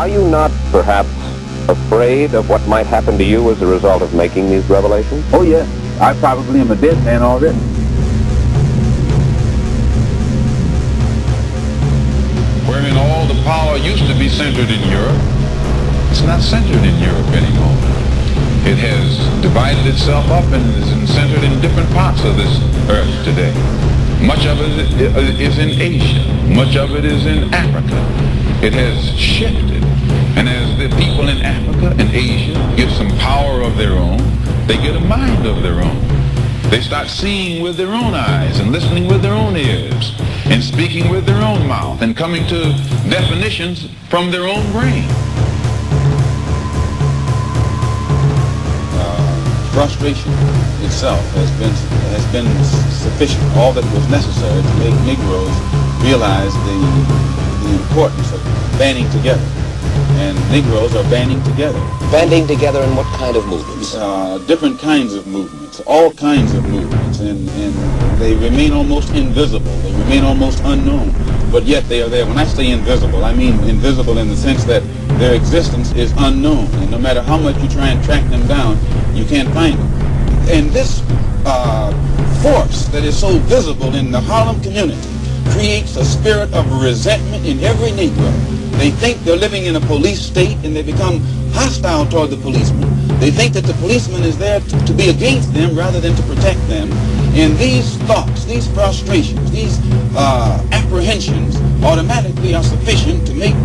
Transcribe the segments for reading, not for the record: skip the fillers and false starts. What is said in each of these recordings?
Are you not, perhaps, afraid of what might happen to you as a result of making these revelations? Oh, yeah. I probably am a dead man already. Wherein all the power used to be centered in Europe, it's not centered in Europe anymore. It has divided itself up and is centered in different parts of this earth today. Much of it is in Asia. Much of it is in Africa. It has shifted. And as the people in Africa and Asia get some power of their own, they get a mind of their own. They start seeing with their own eyes and listening with their own ears and speaking with their own mouth and coming to definitions from their own brain. Frustration itself has been sufficient, all that was necessary to make Negroes realize the importance of banding together. And Negroes are banding together. Banding together in what kind of movements? Different kinds of movements, all kinds of movements, and they remain almost invisible. They remain almost unknown, but yet they are there. When I say invisible, I mean invisible in the sense that their existence is unknown, and no matter how much you try and track them down, you can't find them. And this force that is so visible in the Harlem community creates a spirit of resentment in every Negro. They think they're living in a police state, and they become hostile toward the policeman. They think that the policeman is there to be against them rather than to protect them. And these thoughts, these frustrations, these apprehensions automatically are sufficient to make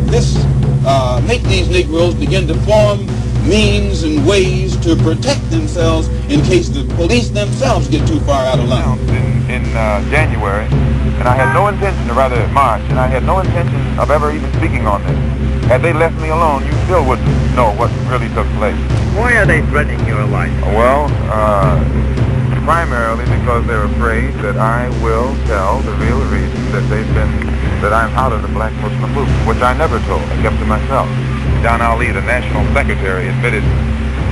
these Negroes begin to form means and ways to protect themselves in case the police themselves get too far out of line. In January, and I had no intention, or rather March, and I had no intention of ever even speaking on this. Had they left me alone, you still wouldn't know what really took place. Why are they threatening your life? Well, primarily because they're afraid that I will tell the real reason that I'm out of the Black Muslim movement, which I never told. I kept to myself. John Ali, the national secretary, admitted,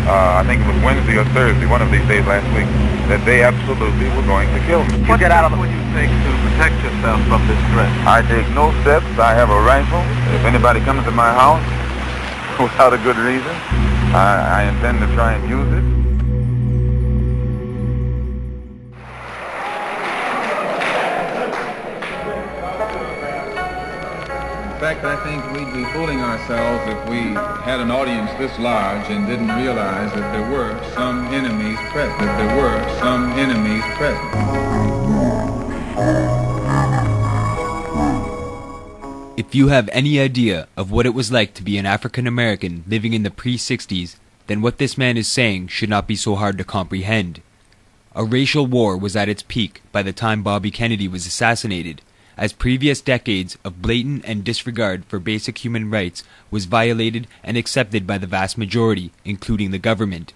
I think it was Wednesday or Thursday, one of these days last week, that they absolutely were going to kill me. What steps would you take to protect yourself from this threat? I take no steps. I have a rifle. If anybody comes to my house without a good reason, I intend to try and use it. In fact, I think we'd be fooling ourselves if we had an audience this large and didn't realize that there were some enemies present. If you have any idea of what it was like to be an African American living in the pre-60s, then what this man is saying should not be so hard to comprehend. A racial war was at its peak by the time Bobby Kennedy was assassinated, as previous decades of blatant and disregard for basic human rights was violated and accepted by the vast majority, including the government.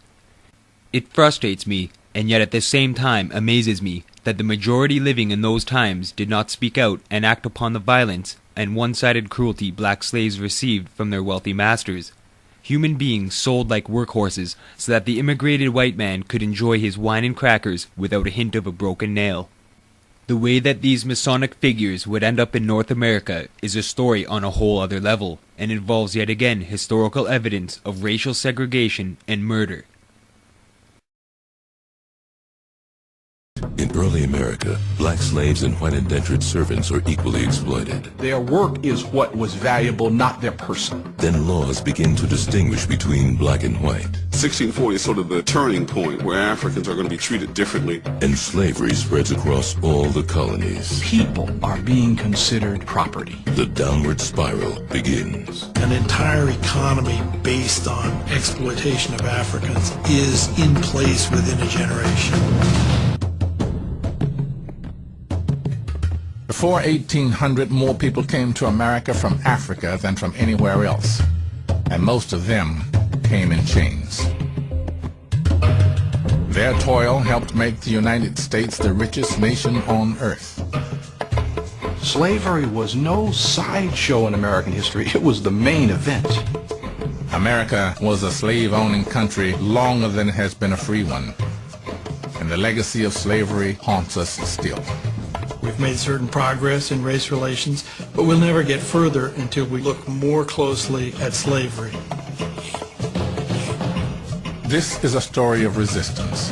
It frustrates me, and yet at the same time amazes me, that the majority living in those times did not speak out and act upon the violence and one-sided cruelty black slaves received from their wealthy masters. Human beings sold like workhorses so that the immigrated white man could enjoy his wine and crackers without a hint of a broken nail. The way that these Masonic figures would end up in North America is a story on a whole other level, and involves yet again historical evidence of racial segregation and murder. In early America, black slaves and white indentured servants are equally exploited. Their work is what was valuable, not their person. Then laws begin to distinguish between black and white. 1640 is sort of the turning point where Africans are going to be treated differently. And slavery spreads across all the colonies. People are being considered property. The downward spiral begins. An entire economy based on exploitation of Africans is in place within a generation. Before 1800, more people came to America from Africa than from anywhere else, and most of them came in chains. Their toil helped make the United States the richest nation on earth. Slavery was no sideshow in American history. It was the main event. America was a slave-owning country longer than it has been a free one, and the legacy of slavery haunts us still. We've made certain progress in race relations, But we'll never get further until we look more closely at slavery. This is a story of resistance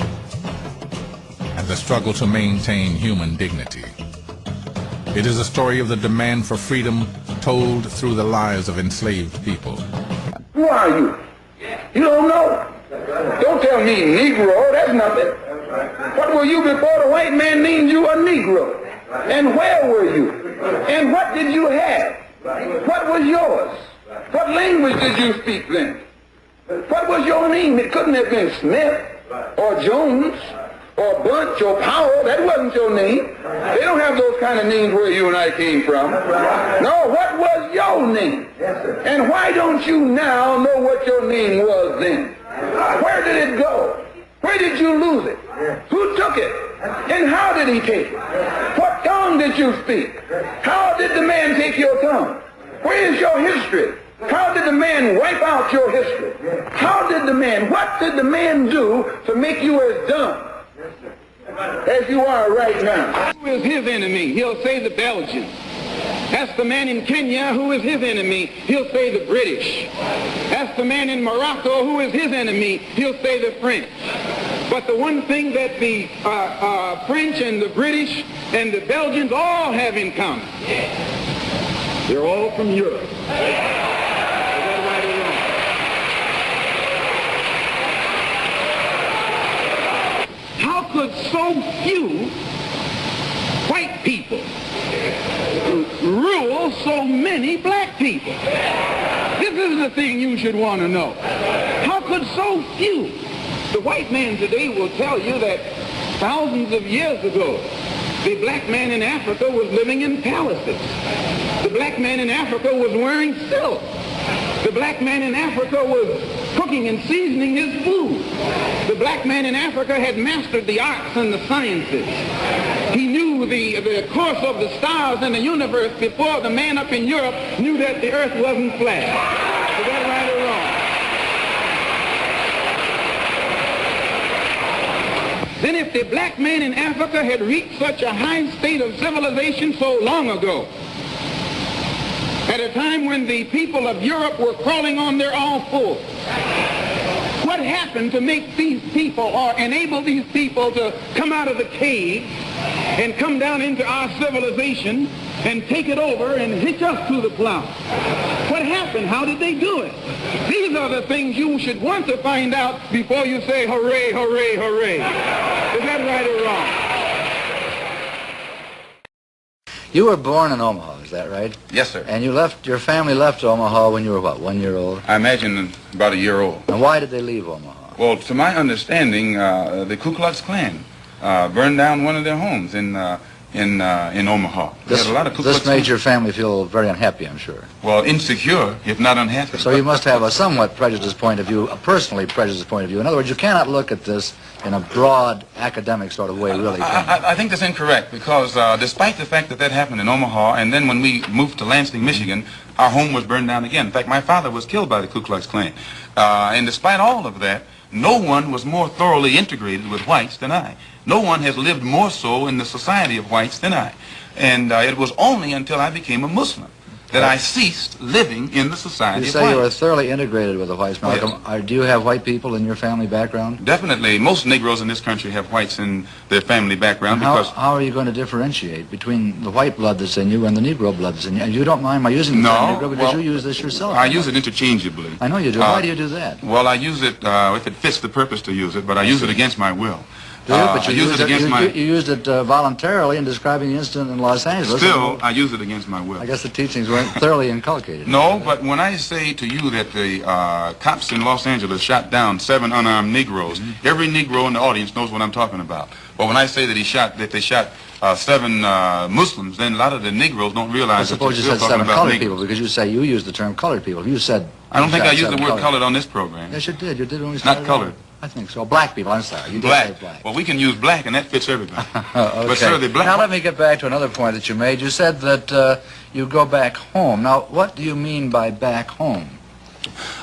and the struggle to maintain human dignity. It is a story of the demand for freedom told through the lives of enslaved people. Who are you? You don't know. Don't tell me Negro, that's nothing. What were you before the white man named you a Negro? And where were you? And what did you have? What was yours? What language did you speak then? What was your name? It couldn't have been Smith or Jones or Bunch or Powell. That wasn't your name. They don't have those kind of names where you and I came from. No, what was your name? And why don't you now know what your name was then? Where did it go? Where did you lose it? Who took it? And how did he take it? What tongue did you speak? How did the man take your tongue? Where is your history? How did the man wipe out your history? What did the man do to make you as dumb as you are right now? Who is his enemy? He'll say the Belgians. Ask the man in Kenya who is his enemy. He'll say the British. Ask the man in Morocco who is his enemy. He'll say the French. But the one thing that the French and the British and the Belgians all have in common, they're all from Europe. Is that right or wrong? How could so few white people rule so many black people? This is the thing you should want to know. How could so few? The white man today will tell you that thousands of years ago, the black man in Africa was living in palaces. The black man in Africa was wearing silk. The black man in Africa was cooking and seasoning his food. The black man in Africa had mastered the arts and the sciences. He knew the course of the stars in the universe before the man up in Europe knew that the earth wasn't flat. Is that right or wrong? Then if the black man in Africa had reached such a high state of civilization so long ago, at a time when the people of Europe were crawling on their all fours, what happened to make these people or enable these people to come out of the cave and come down into our civilization and take it over and hitch us to the plow? What happened? How did they do it? These are the things you should want to find out before you say hooray, hooray, hooray. Is that right or wrong? You were born in Omaha, is that right? Yes, sir. And your family left Omaha when you were what, 1 year old? I imagine about a year old. And why did they leave Omaha? Well, to my understanding, the Ku Klux Klan burned down one of their homes in Omaha. This made your family feel very unhappy, I'm sure. Well, insecure, if not unhappy. So you must have a somewhat prejudiced point of view, a personally prejudiced point of view. In other words, you cannot look at this in a broad academic sort of way, really. I think that's incorrect because despite the fact that happened in Omaha, and then when we moved to Lansing, Michigan, our home was burned down again. In fact, my father was killed by the Ku Klux Klan. And despite all of that, no one was more thoroughly integrated with whites than I. No one has lived more so in the society of whites than I. And it was only until I became a Muslim that I ceased living in the society of whites. You say you were thoroughly integrated with the whites, Malcolm. Yes. Do you have white people in your family background? Definitely. Most Negroes in this country have whites in their family background. How are you going to differentiate between the white blood that's in you and the Negro blood that's in you? And you don't mind my using the term Negro because you use this yourself. I use it interchangeably. I know you do. Why do you do that? Well, I use it if it fits the purpose to use it, but I use it against my will. But you used it voluntarily in describing the incident in Los Angeles. Still, I use it against my will. I guess the teachings weren't thoroughly inculcated. No, but when I say to you that the cops in Los Angeles shot down 7 unarmed Negroes, every Negro in the audience knows what I'm talking about. But when I say that they shot 7 Muslims, then a lot of the Negroes don't realize that suppose you said 7 colored people, because you say you used the term colored people. You said... I don't think I used the word colored on this program. Yes, you did. You did when we started. Not colored. I think so. Black people, I'm sorry. You did say black. Well, we can use black, and that fits everybody. Okay. But, sir, the black... Now, let me get back to another point that you made. You said that you go back home. Now, what do you mean by back home?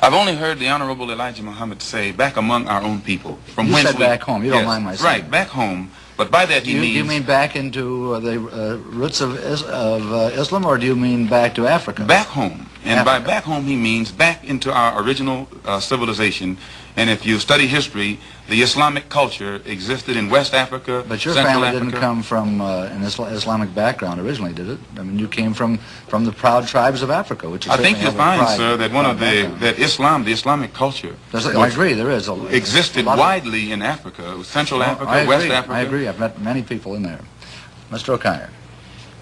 I've only heard the Honorable Elijah Muhammad say, back among our own people. You said back home. You don't mind my saying. Right. Back home But by that he means... Do you mean back into the roots of Islam, or do you mean back to Africa? Back home. And by back home he means back into our original civilization. And if you study history, the Islamic culture existed in West Africa, But your Central family Africa. didn't come from an Islamic background originally, did it? I mean, you came from the proud tribes of Africa, which is I think you'll find, sir, that one of that Islam, the Islamic culture, I agree, there is existed widely in Africa, Central Africa, West Africa. I agree. I've met many people in there. Mr. O'Connor.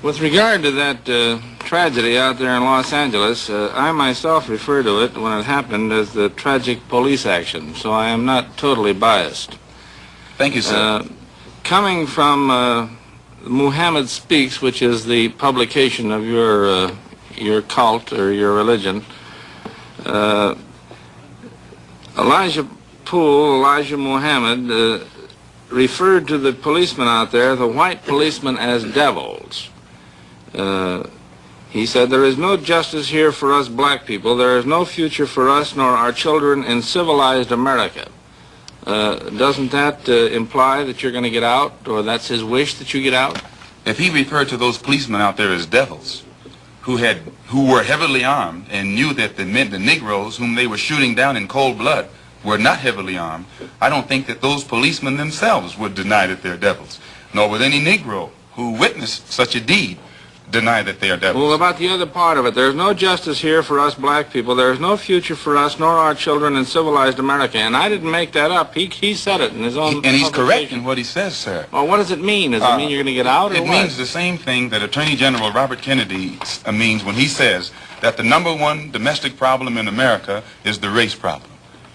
With regard to that tragedy out there in Los Angeles, I myself refer to it when it happened as the tragic police action, so I am not totally biased. Thank you, sir. Coming from Muhammad Speaks, which is the publication of your cult or your religion, Elijah Muhammad, referred to the policemen out there, the white policemen, as devils. He said, "There is no justice here for us black people. There is no future for us nor our children in civilized America." Doesn't that imply that you're going to get out, or that's his wish that you get out? If he referred to those policemen out there as devils, who were heavily armed and knew that the Negroes whom they were shooting down in cold blood were not heavily armed, I don't think that those policemen themselves would deny that they're devils, nor would any Negro who witnessed such a deed deny that they are devils. Well, about the other part of it, there's no justice here for us black people. There is no future for us nor our children in civilized America. And I didn't make that up. He said it in his own And he's correct in what he says, sir. Well, what does it mean? Does it mean you're going to get out, or It what? means the same thing that Attorney General Robert Kennedy means when he says that the #1 domestic problem in America is the race problem.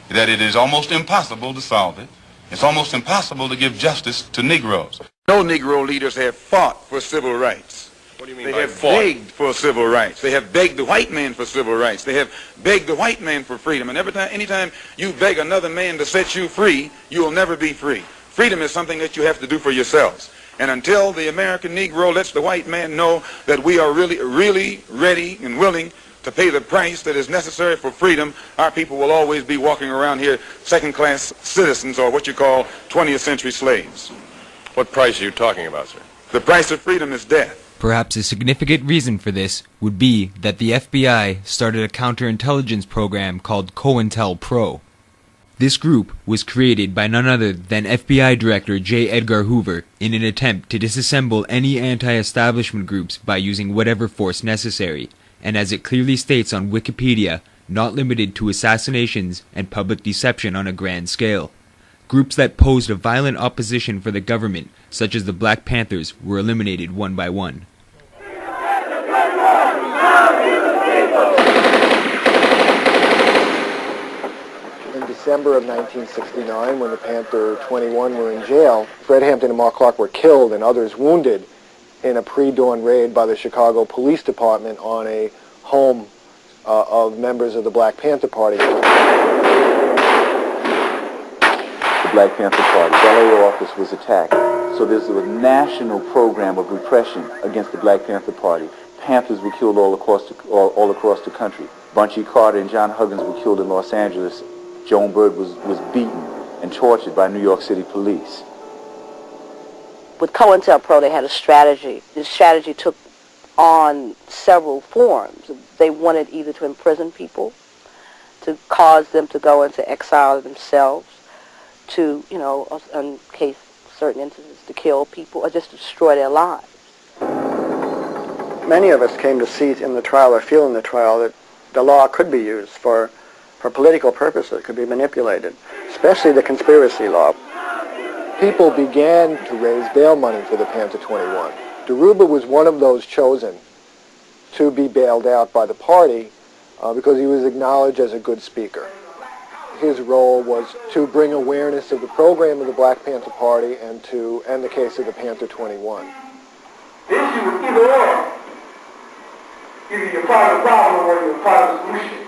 That it is almost impossible to solve it. It's almost impossible to give justice to Negroes. No Negro leaders have fought for civil rights. What do you mean They by have fought? begged for civil rights. They have begged the white man for civil rights. They have begged the white man for freedom. And anytime you beg another man to set you free, you will never be free. Freedom is something that you have to do for yourselves. And until the American Negro lets the white man know that we are really, really ready and willing to pay the price that is necessary for freedom, our people will always be walking around here second-class citizens, or what you call 20th century slaves. What price are you talking about, sir? The price of freedom is death. Perhaps a significant reason for this would be that the FBI started a counterintelligence program called COINTELPRO. This group was created by none other than FBI Director J. Edgar Hoover in an attempt to disassemble any anti-establishment groups by using whatever force necessary, and as it clearly states on Wikipedia, not limited to assassinations and public deception on a grand scale. Groups that posed a violent opposition for the government, such as the Black Panthers, were eliminated one by one. In December of 1969, when the Panther 21 were in jail, Fred Hampton and Mark Clark were killed and others wounded in a pre-dawn raid by the Chicago Police Department on a home of members of the Black Panther Party. The Black Panther Party. The LA office was attacked. So there's a national program of repression against the Black Panther Party. Panthers were killed all across the country. Bunchy Carter and John Huggins were killed in Los Angeles. Joan Bird was beaten and tortured by New York City police. With COINTELPRO, they had a strategy. The strategy took on several forms. They wanted either to imprison people, to cause them to go into exile themselves, to, in case certain instances, to kill people or just destroy their lives. Many of us came to see in the trial or feel in the trial that the law could be used for political purposes, could be manipulated, especially the conspiracy law. People began to raise bail money for the Panther 21. Dhoruba was one of those chosen to be bailed out by the party because he was acknowledged as a good speaker. His role was to bring awareness of the program of the Black Panther Party and to end the case of the Panther 21. The issue is either or. Either you're part of the problem or you're part of the solution.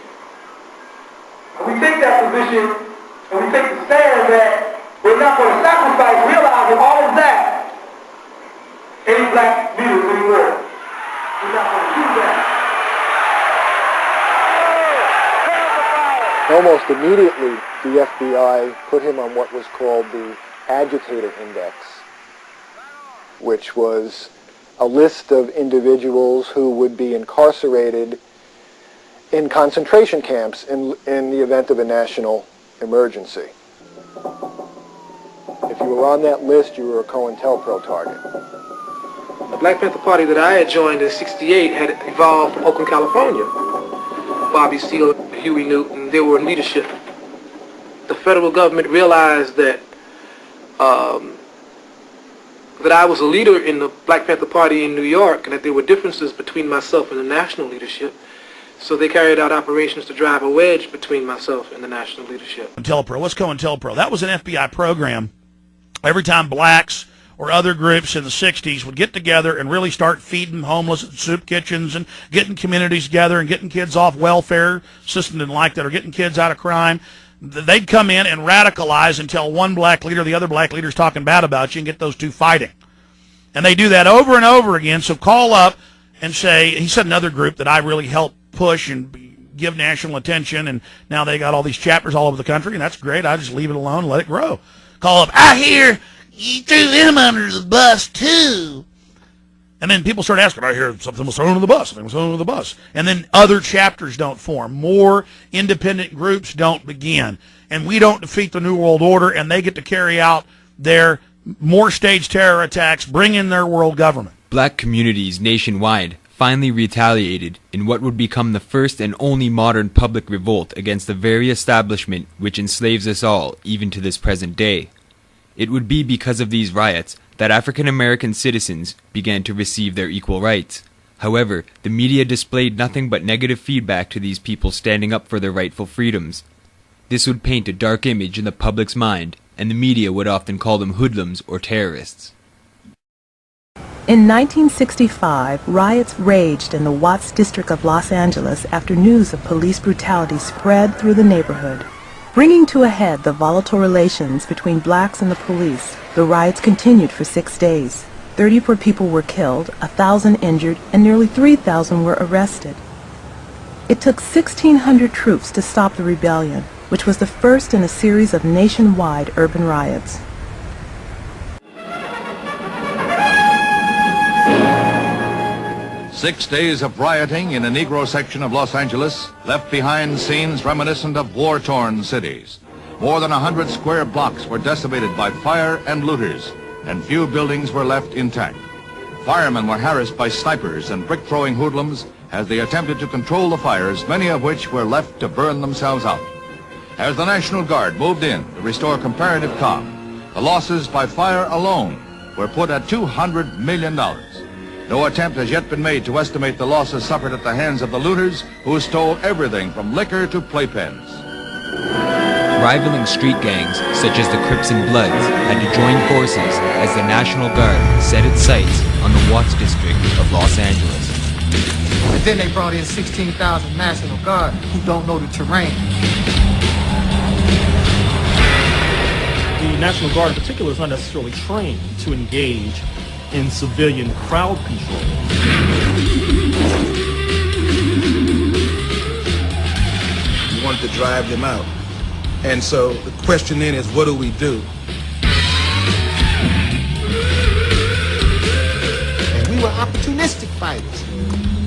And we take that position and we take the stand that we're not going to sacrifice realizing all of that any black leaders anymore. We're not going to do that. Almost immediately, the FBI put him on what was called the agitator index, which was a list of individuals who would be incarcerated in concentration camps in the event of a national emergency. If you were on that list, you were a COINTELPRO target. The Black Panther Party that I had joined in '68 had evolved from Oakland, California. Bobby Seale, Huey Newton, they were in leadership. The federal government realized that that I was a leader in the Black Panther Party in New York and that there were differences between myself and the national leadership. So they carried out operations to drive a wedge between myself and the national leadership. COINTELPRO. What's COINTELPRO? That was an FBI program. Every time blacks or other groups in the 60s would get together and really start feeding homeless at soup kitchens and getting communities together and getting kids off welfare, system didn't like that, or getting kids out of crime, they'd come in and radicalize until one black leader, the other black leader's talking bad about you, and get those two fighting. And they do that over and over again, so call up and say, he said another group that I really helped push and give national attention, and now they got all these chapters all over the country, and that's great. I just leave it alone and let it grow. Call up, I hear you threw him under the bus too. And then people start asking, I hear something was thrown under the bus, something was thrown under the bus. And then other chapters don't form. More independent groups don't begin. And we don't defeat the New World Order, and they get to carry out their more staged terror attacks, bring in their world government. Black communities nationwide finally retaliated in what would become the first and only modern public revolt against the very establishment which enslaves us all, even to this present day. It would be because of these riots that African American citizens began to receive their equal rights. However, the media displayed nothing but negative feedback to these people standing up for their rightful freedoms. This would paint a dark image in the public's mind, and the media would often call them hoodlums or terrorists. In 1965, riots raged in the Watts district of Los Angeles after news of police brutality spread through the neighborhood. Bringing to a head the volatile relations between blacks and the police, the riots continued for 6 days. 34 people were killed, 1,000 injured, and nearly 3,000 were arrested. It took 1,600 troops to stop the rebellion, which was the first in a series of nationwide urban riots. Six days of rioting in a Negro section of Los Angeles left behind scenes reminiscent of war-torn cities. More than 100 square blocks were decimated by fire and looters, and few buildings were left intact. Firemen were harassed by snipers and brick-throwing hoodlums as they attempted to control the fires, many of which were left to burn themselves out. As the National Guard moved in to restore comparative calm, the losses by fire alone were put at $200 million. No attempt has yet been made to estimate the losses suffered at the hands of the looters who stole everything from liquor to playpens. Rivaling street gangs, such as the Crips and Bloods, had to join forces as the National Guard set its sights on the Watts district of Los Angeles. And then they brought in 16,000 National Guard who don't know the terrain. The National Guard in particular is not necessarily trained to engage in civilian crowd control. We wanted to drive them out. And so the question then is, what do we do? And we were opportunistic fighters.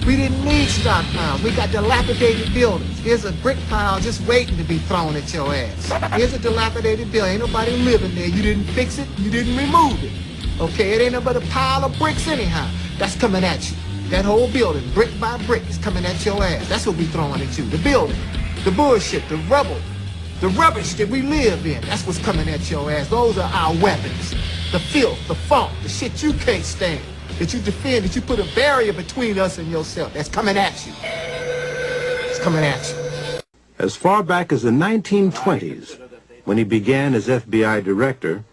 We didn't need stockpiles. We got dilapidated buildings. Here's a brick pile just waiting to be thrown at your ass. Here's a dilapidated building. Ain't nobody living there. You didn't fix it. You didn't remove it. Okay, it ain't nothing but a pile of bricks anyhow. That's coming at you. That whole building, brick by brick, is coming at your ass. That's what we throwing at you. The building, the bullshit, the rubble, the rubbish that we live in. That's what's coming at your ass. Those are our weapons. The filth, the funk, the shit you can't stand, that you defend, that you put a barrier between us and yourself. That's coming at you. It's coming at you. As far back as the 1920s, when he began as FBI director,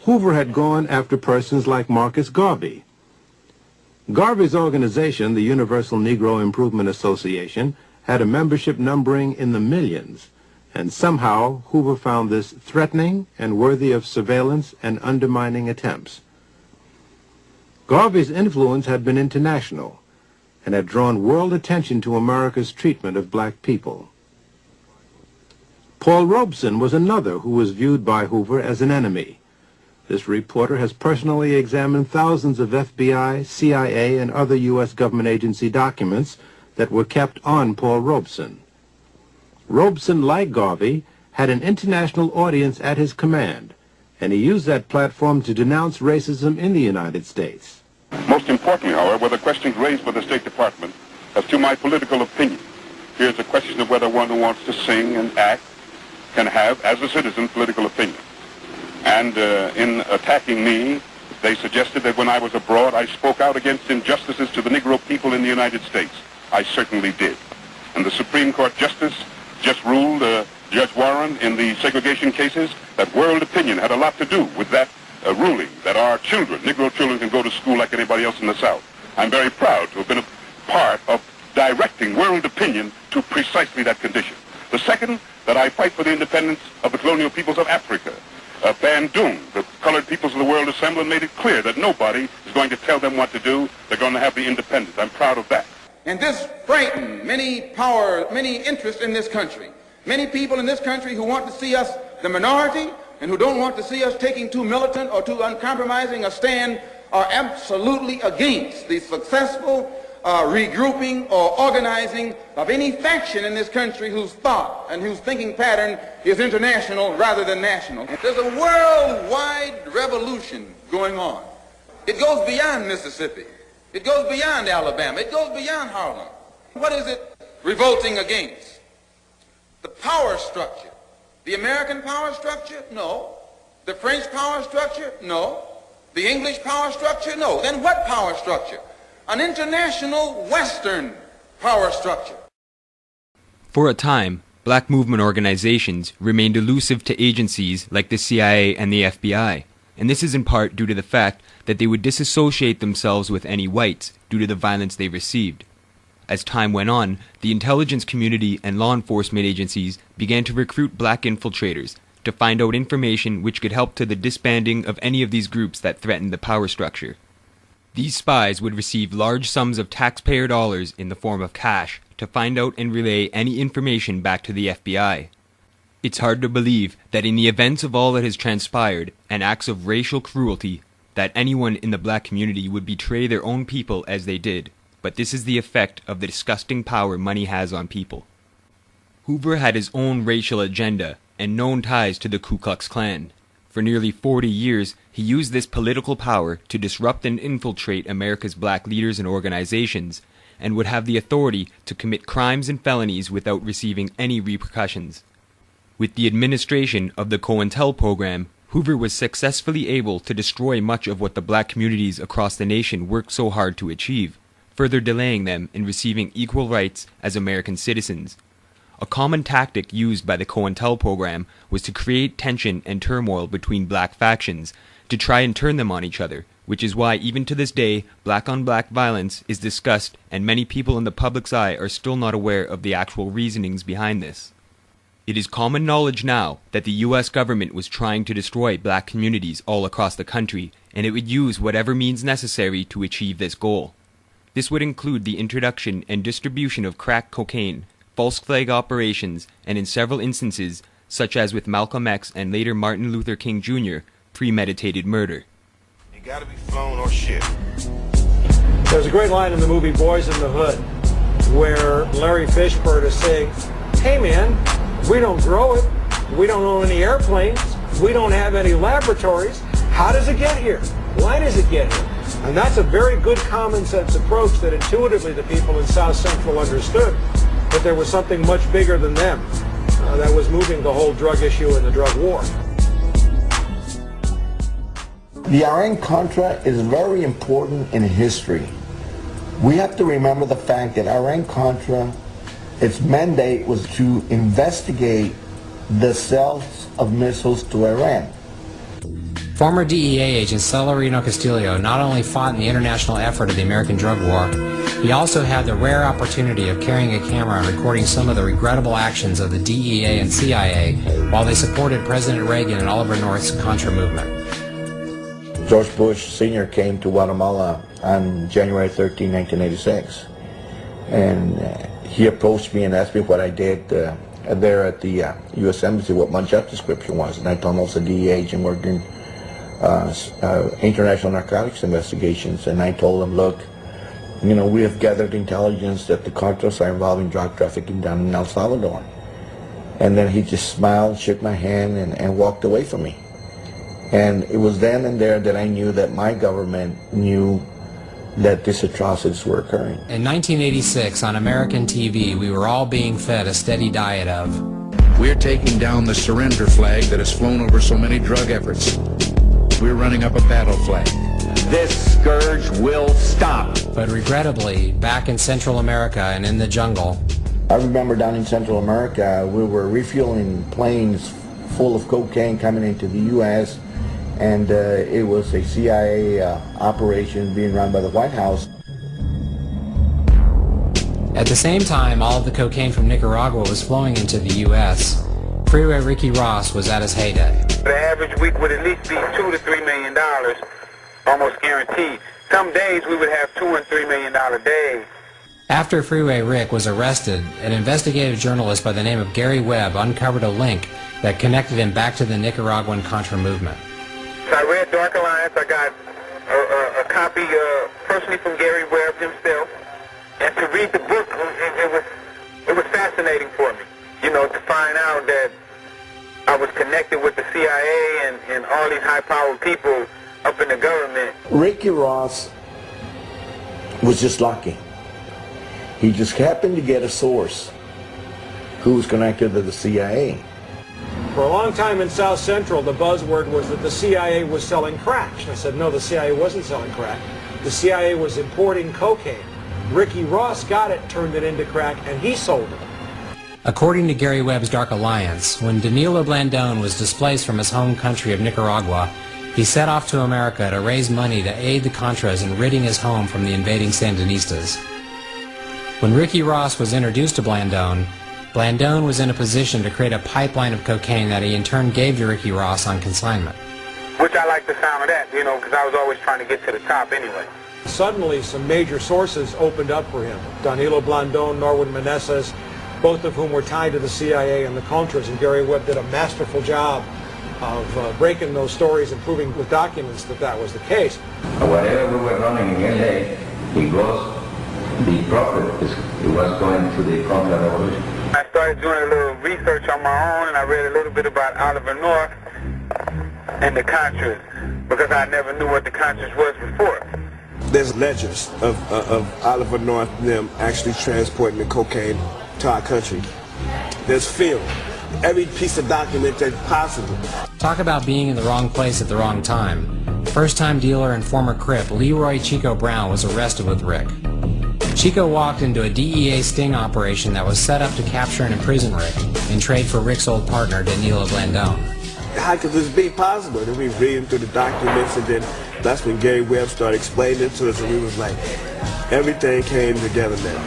Hoover had gone after persons like Marcus Garvey. Garvey's organization, the Universal Negro Improvement Association, had a membership numbering in the millions, and somehow Hoover found this threatening and worthy of surveillance and undermining attempts. Garvey's influence had been international and had drawn world attention to America's treatment of black people. Paul Robeson was another who was viewed by Hoover as an enemy. This reporter has personally examined thousands of FBI, CIA, and other U.S. government agency documents that were kept on Paul Robeson. Robeson, like Garvey, had an international audience at his command, and he used that platform to denounce racism in the United States. Most importantly, however, were the questions raised by the State Department as to my political opinion. Here's a question of whether one who wants to sing and act can have, as a citizen, political opinion. And in attacking me, they suggested that when I was abroad, I spoke out against injustices to the Negro people in the United States. I certainly did. And the Supreme Court Justice just ruled, Judge Warren, in the segregation cases, that world opinion had a lot to do with that ruling, that our children, Negro children, can go to school like anybody else in the South. I'm very proud to have been a part of directing world opinion to precisely that condition. The second, that I fight for the independence of the colonial peoples of Africa. Bandung, the colored peoples of the world assembled and made it clear that nobody is going to tell them what to do. They're going to have the independence. I'm proud of that. And this frightened many interests in this country. Many people in this country who want to see us the minority and who don't want to see us taking too militant or too uncompromising a stand are absolutely against the successful regrouping or organizing of any faction in this country whose thought and whose thinking pattern is international rather than national. There's a worldwide revolution going on. It goes beyond Mississippi. It goes beyond Alabama. It goes beyond Harlem. What is it revolting against? The power structure. The American power structure? No. The French power structure? No. The English power structure? No. Then what power structure? An international Western power structure. For a time, black movement organizations remained elusive to agencies like the CIA and the FBI, and this is in part due to the fact that they would disassociate themselves with any whites due to the violence they received. As time went on, the intelligence community and law enforcement agencies began to recruit black infiltrators to find out information which could help to the disbanding of any of these groups that threatened the power structure. These spies would receive large sums of taxpayer dollars in the form of cash to find out and relay any information back to the FBI. It's hard to believe that in the events of all that has transpired and acts of racial cruelty, that anyone in the black community would betray their own people as they did, but this is the effect of the disgusting power money has on people. Hoover had his own racial agenda and known ties to the Ku Klux Klan. For nearly 40 years, he used this political power to disrupt and infiltrate America's black leaders and organizations, and would have the authority to commit crimes and felonies without receiving any repercussions. With the administration of the COINTEL program, Hoover was successfully able to destroy much of what the black communities across the nation worked so hard to achieve, further delaying them in receiving equal rights as American citizens. A common tactic used by the COINTEL program was to create tension and turmoil between black factions, to try and turn them on each other, which is why even to this day, black-on-black violence is discussed and many people in the public's eye are still not aware of the actual reasonings behind this. It is common knowledge now that the U.S. government was trying to destroy black communities all across the country, and it would use whatever means necessary to achieve this goal. This would include the introduction and distribution of crack cocaine, false flag operations, and in several instances, such as with Malcolm X and later Martin Luther King Jr., premeditated murder. You gotta be flown or shit. There's a great line in the movie Boys in the Hood where Larry Fishburne is saying, hey man, we don't grow it, we don't own any airplanes, we don't have any laboratories, how does it get here? Why does it get here? And that's a very good common sense approach that intuitively the people in South Central understood, but there was something much bigger than them that was moving the whole drug issue and the drug war. The Iran-Contra is very important in history. We have to remember the fact that Iran-Contra, its mandate was to investigate the sales of missiles to Iran. Former DEA agent Celerino Castillo not only fought in the international effort of the American drug war, he also had the rare opportunity of carrying a camera and recording some of the regrettable actions of the DEA and CIA while they supported President Reagan and Oliver North's Contra movement. George Bush Sr. came to Guatemala on January 13, 1986, and he approached me and asked me what I did there at the U.S. Embassy, what my job description was, and I told him I was a DEA agent working international narcotics investigations, and I told him, look, you know, we have gathered intelligence that the Contras are involved in drug trafficking down in El Salvador. And then he just smiled, shook my hand, and walked away from me. And it was then and there that I knew that my government knew that these atrocities were occurring. In 1986, on American TV, we were all being fed a steady diet of, we're taking down the surrender flag that has flown over so many drug efforts. We're running up a battle flag. this scourge will stop. But regrettably, back in Central America and in the jungle, I remember down in Central America, we were refueling planes full of cocaine coming into the U.S., and it was a CIA operation being run by the White House. At the same time, all of the cocaine from Nicaragua was flowing into the U.S. Freeway Ricky Ross was at his heyday. The average week would at least be $2 to $3 million, almost guaranteed. Some days we would have $2 and $3 million days. After Freeway Rick was arrested, an investigative journalist by the name of Gary Webb uncovered a link that connected him back to the Nicaraguan Contra movement. So I read Dark Alliance. I got a copy personally from Gary Webb himself. And to read the book, it was fascinating for me, you know, to find out that I was connected with the CIA and all these high-powered people up in the government. Ricky Ross was just lucky. He just happened to get a source who was connected to the CIA. For a long time in South Central, the buzzword was that the CIA was selling crack. And I said, no, the CIA wasn't selling crack. The CIA was importing cocaine. Ricky Ross got it, turned it into crack, and he sold it. According to Gary Webb's Dark Alliance, when Danilo Blandón was displaced from his home country of Nicaragua, he set off to America to raise money to aid the Contras in ridding his home from the invading Sandinistas. When Ricky Ross was introduced to Blandón, Blandón was in a position to create a pipeline of cocaine that he in turn gave to Ricky Ross on consignment. Which I like the sound of that, you know, because I was always trying to get to the top anyway. Suddenly, some major sources opened up for him. Danilo Blandón, Norwin Meneses, both of whom were tied to the CIA and the Contras, and Gary Webb did a masterful job of breaking those stories and proving with documents that that was the case. Whatever we were running in LA, the profit it was going to the Contra Revolution. I started doing a little research on my own, and I read a little bit about Oliver North and the Contras, because I never knew what the Contras was before. There's legends of Oliver North and them actually transporting the cocaine to our country. There's film. Every piece of document that's possible. Talk about being in the wrong place at the wrong time. First-time dealer and former Crip Leroy Chico Brown was arrested with Rick. Chico walked into a DEA sting operation that was set up to capture and imprison Rick in trade for Rick's old partner, Danilo Blandón. How could this be possible? Then we read through the documents, and then that's when Gary Webb started explaining it to us, and we was like, everything came together now.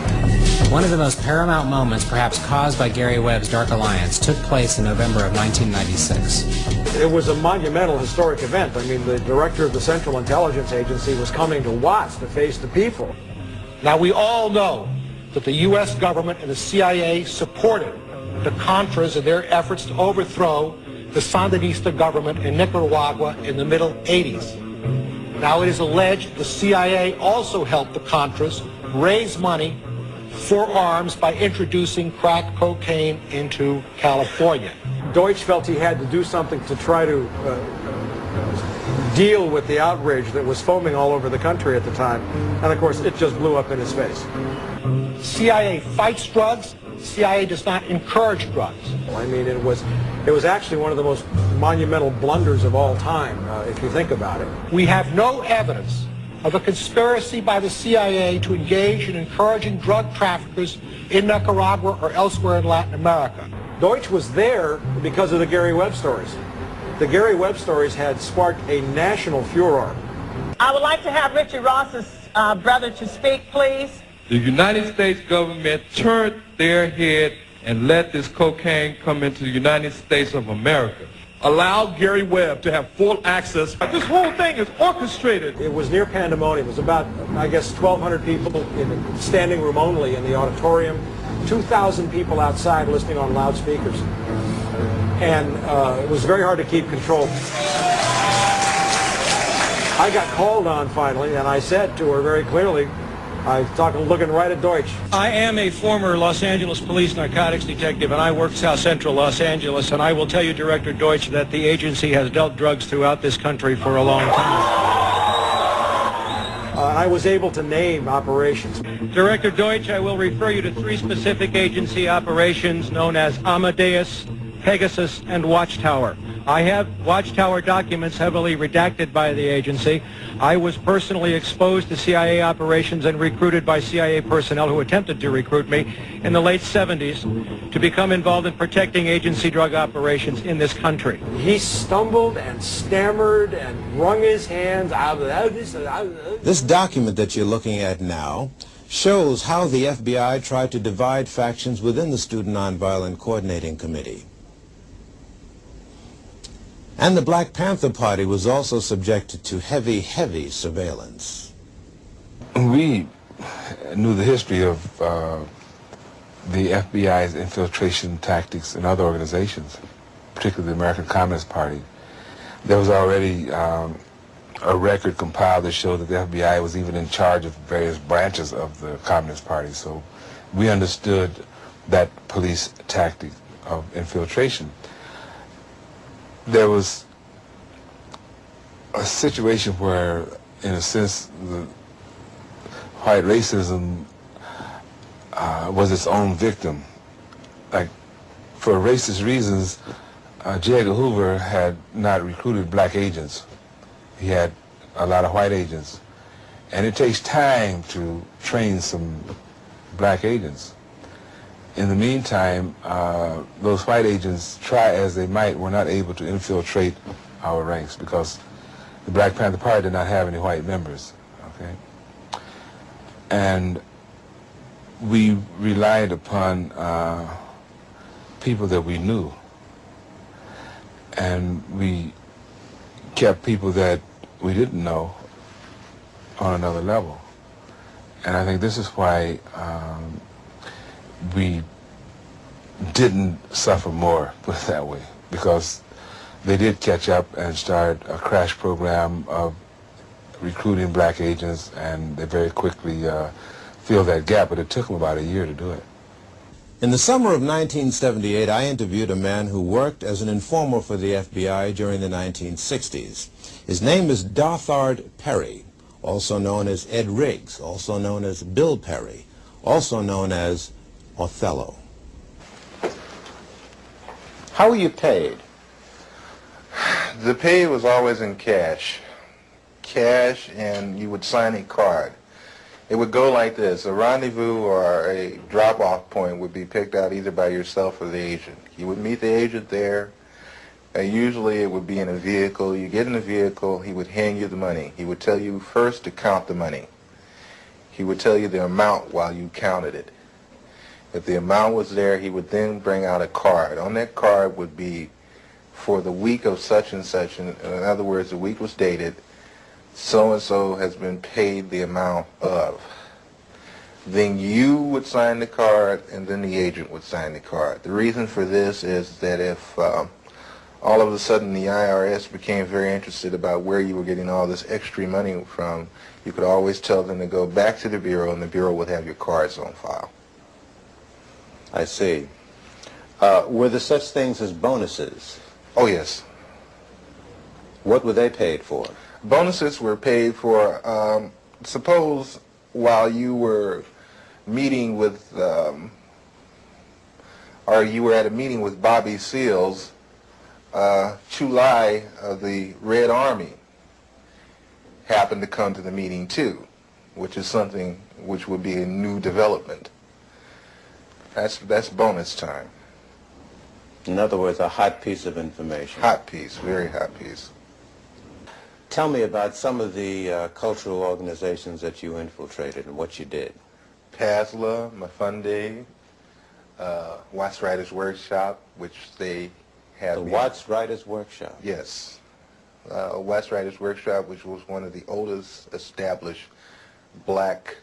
One of the most paramount moments, perhaps caused by Gary Webb's Dark Alliance, took place in November of 1996. It was a monumental historic event. I mean, the director of the Central Intelligence Agency was coming to Watts to face the people. Now, we all know that the U.S. government and the CIA supported the Contras in their efforts to overthrow the Sandinista government in Nicaragua in the middle 80s. Now, it is alleged the CIA also helped the Contras raise money for arms by introducing crack cocaine into California. Deutsch felt he had to do something to try to deal with the outrage that was foaming all over the country at the time. And of course, it just blew up in his face. CIA fights drugs. CIA does not encourage drugs. I mean, it was actually one of the most monumental blunders of all time, if you think about it. We have no evidence of a conspiracy by the CIA to engage in encouraging drug traffickers in Nicaragua or elsewhere in Latin America. Deutsch was there because of the Gary Webb stories. The Gary Webb stories had sparked a national furor. I would like to have Richard Ross's brother to speak, please. The United States government turned their head and let this cocaine come into the United States of America. Allow Gary Webb to have full access. This whole thing is orchestrated. It was near pandemonium. It was about, I guess, 1,200 people in the standing room only in the auditorium, 2,000 people outside listening on loudspeakers. And it was very hard to keep control. I got called on finally, and I said to her very clearly, I was looking right at Deutsch. I am a former Los Angeles police narcotics detective, and I work South Central Los Angeles, and I will tell you, Director Deutsch, that the agency has dealt drugs throughout this country for a long time. I was able to name operations. Director Deutsch, I will refer you to 3 specific agency operations known as Amadeus, Pegasus, and Watchtower. I have Watchtower documents heavily redacted by the agency. I was personally exposed to CIA operations and recruited by CIA personnel who attempted to recruit me in the late 70s to become involved in protecting agency drug operations in this country. He stumbled and stammered and wrung his hands. This document that you're looking at now shows how the FBI tried to divide factions within the Student Nonviolent Coordinating Committee. And the Black Panther Party was also subjected to heavy, heavy surveillance. We knew the history of the FBI's infiltration tactics in other organizations, particularly the American Communist Party. There was already a record compiled that showed that the FBI was even in charge of various branches of the Communist Party. So we understood that police tactic of infiltration. There was a situation where, in a sense, the white racism was its own victim. Like, for racist reasons, J. Edgar Hoover had not recruited black agents. He had a lot of white agents. And it takes time to train some black agents. In the meantime, those white agents, try as they might, were not able to infiltrate our ranks because the Black Panther Party did not have any white members, okay? And we relied upon people that we knew. And we kept people that we didn't know on another level. And I think this is why we didn't suffer more, put it that way, because they did catch up and start a crash program of recruiting black agents, and they very quickly filled that gap, but it took them about a year to do it. In the summer of 1978, I interviewed a man who worked as an informer for the FBI during the 1960s. His name is Dothard Perry, also known as Ed Riggs, also known as Bill Perry, also known as Othello. How were you paid? The pay was always in cash. Cash, and you would sign a card. It would go like this. A rendezvous or a drop-off point would be picked out either by yourself or the agent. You would meet the agent there. Usually it would be in a vehicle. You get in the vehicle, he would hand you the money. He would tell you first to count the money. He would tell you the amount while you counted it. If the amount was there, he would then bring out a card. On that card would be for the week of such and such. In other words, the week was dated. So-and-so has been paid the amount of. Then you would sign the card, and then the agent would sign the card. The reason for this is that if all of a sudden the IRS became very interested about where you were getting all this extra money from, you could always tell them to go back to the Bureau, and the Bureau would have your cards on file. I see. Were there such things as bonuses? Oh, yes. What were they paid for? Bonuses were paid for, suppose while you were meeting with, or you were at a meeting with Bobby Seals, Chu Lai of the Red Army happened to come to the meeting too, which is something which would be a new development. That's bonus time. In other words, a hot piece of information. Hot piece, very hot piece. Tell me about some of the cultural organizations that you infiltrated and what you did. PASLA, Mafunde, Watts Writers Workshop, which they had. The Watts Writers Workshop? Yes. Watts Writers Workshop, which was one of the oldest established black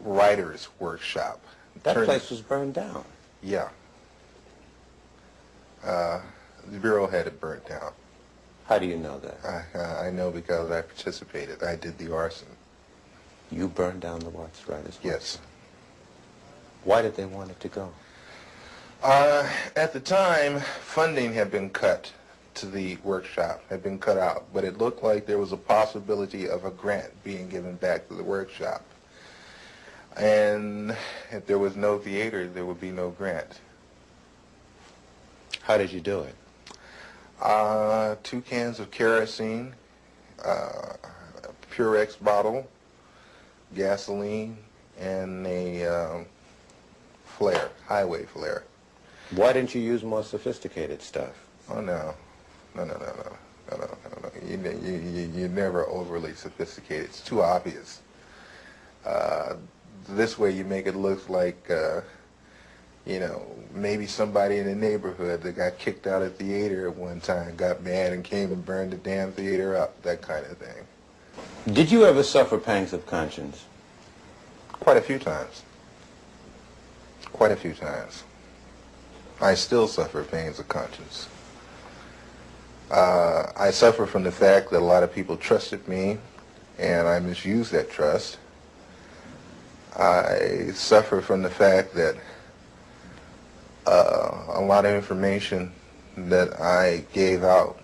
writers workshop. That place was burned down. Yeah. The Bureau had it burnt down. How do you know that? I know because I participated. I did the arson. You burned down the Watts Writers? Yes. Why did they want it to go? At the time, funding had been cut to the workshop, had been cut out, but it looked like there was a possibility of a grant being given back to the workshop. And if there was no theater, there would be no grant. How did you do it? 2 cans of kerosene, Purex bottle, gasoline, and a flare, highway flare. Why didn't you use more sophisticated stuff? Oh, no. No. You're never overly sophisticated. It's too obvious. This way you make it look like, you know, maybe somebody in the neighborhood that got kicked out of the theater at one time got mad and came and burned the damn theater up, that kind of thing. Did you ever suffer pangs of conscience? Quite a few times. Quite a few times. I still suffer pains of conscience. I suffer from the fact that a lot of people trusted me and I misused that trust. I suffer from the fact that a lot of information that I gave out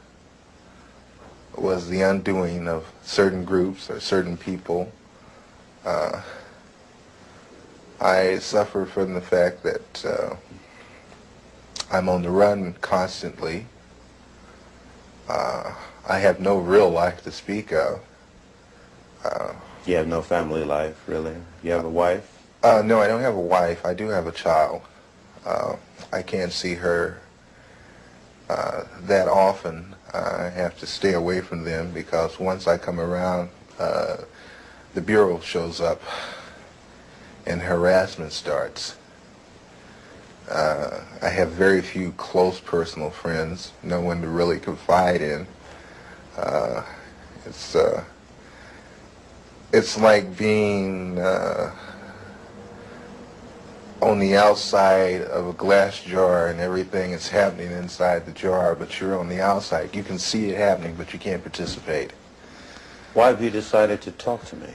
was the undoing of certain groups or certain people. I suffer from the fact that I'm on the run constantly. I have no real life to speak of. You have no family life, really? You have a wife? No, I don't have a wife. I do have a child. I can't see her that often. I have to stay away from them because once I come around, the Bureau shows up and harassment starts. I have very few close personal friends, no one to really confide in. It's like being on the outside of a glass jar and everything is happening inside the jar, but you're on the outside. You can see it happening, but you can't participate. Why have you decided to talk to me?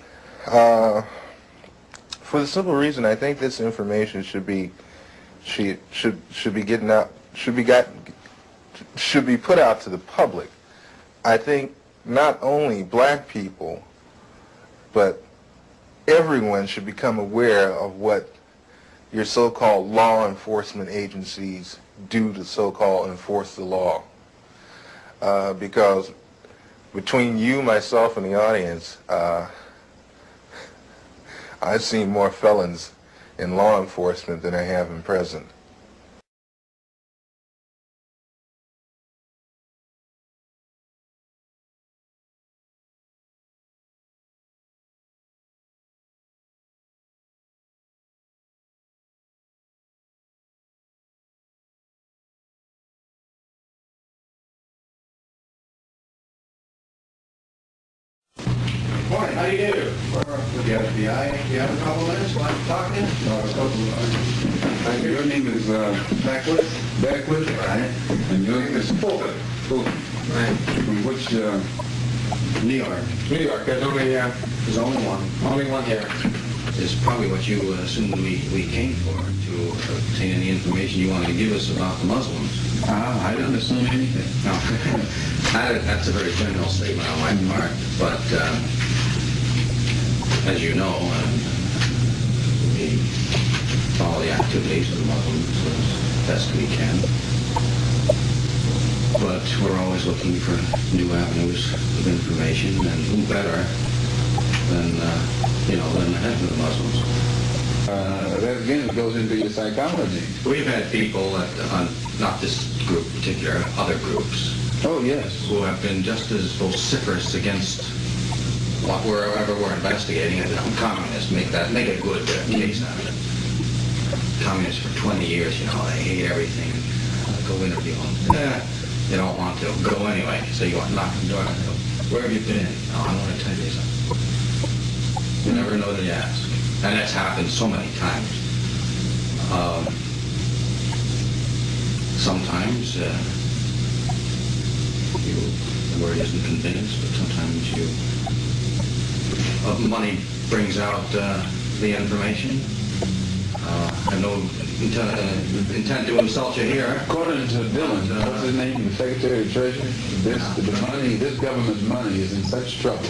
For the simple reason, I think this information should be getting out, should be put out to the public. I think not only black people, but everyone should become aware of what your so-called law enforcement agencies do to so-called enforce the law. Because between you, myself, and the audience, I've seen more felons in law enforcement than I have in prison. Morning, how do you do? With the FBI. You have a couple minutes while I'm talking? No, a couple of Your name is Beckwith? Beckwith, right. And your name is Fulton. Fulton. Right. From which, New York. New York, there's only one. Only one here. Is probably what you assumed we came for, to obtain any information you wanted to give us about the Muslims. I didn't assume anything. No. That's a very general statement on my part, but as you know, we follow the activities of the Muslims as best we can. But we're always looking for new avenues of information, and who better than the head of the Muslims. That again goes into your psychology. We've had people, not this group in particular, other groups. Oh, yes. Who have been just as vociferous against whatever we're investigating. Communists, make a good case out of it. Communists for 20 years, they hate everything. Go interview them. They don't want to. Go anyway. So you want to knock on the door. Where have you been? Oh, I want to tell you something. You never know that you ask. And that's happened so many times. Sometimes you the word isn't convinced, but sometimes money brings out the information. I have no intent to insult you here. According to Dillon, what's his name, the Secretary of Treasury, this government's money is in such trouble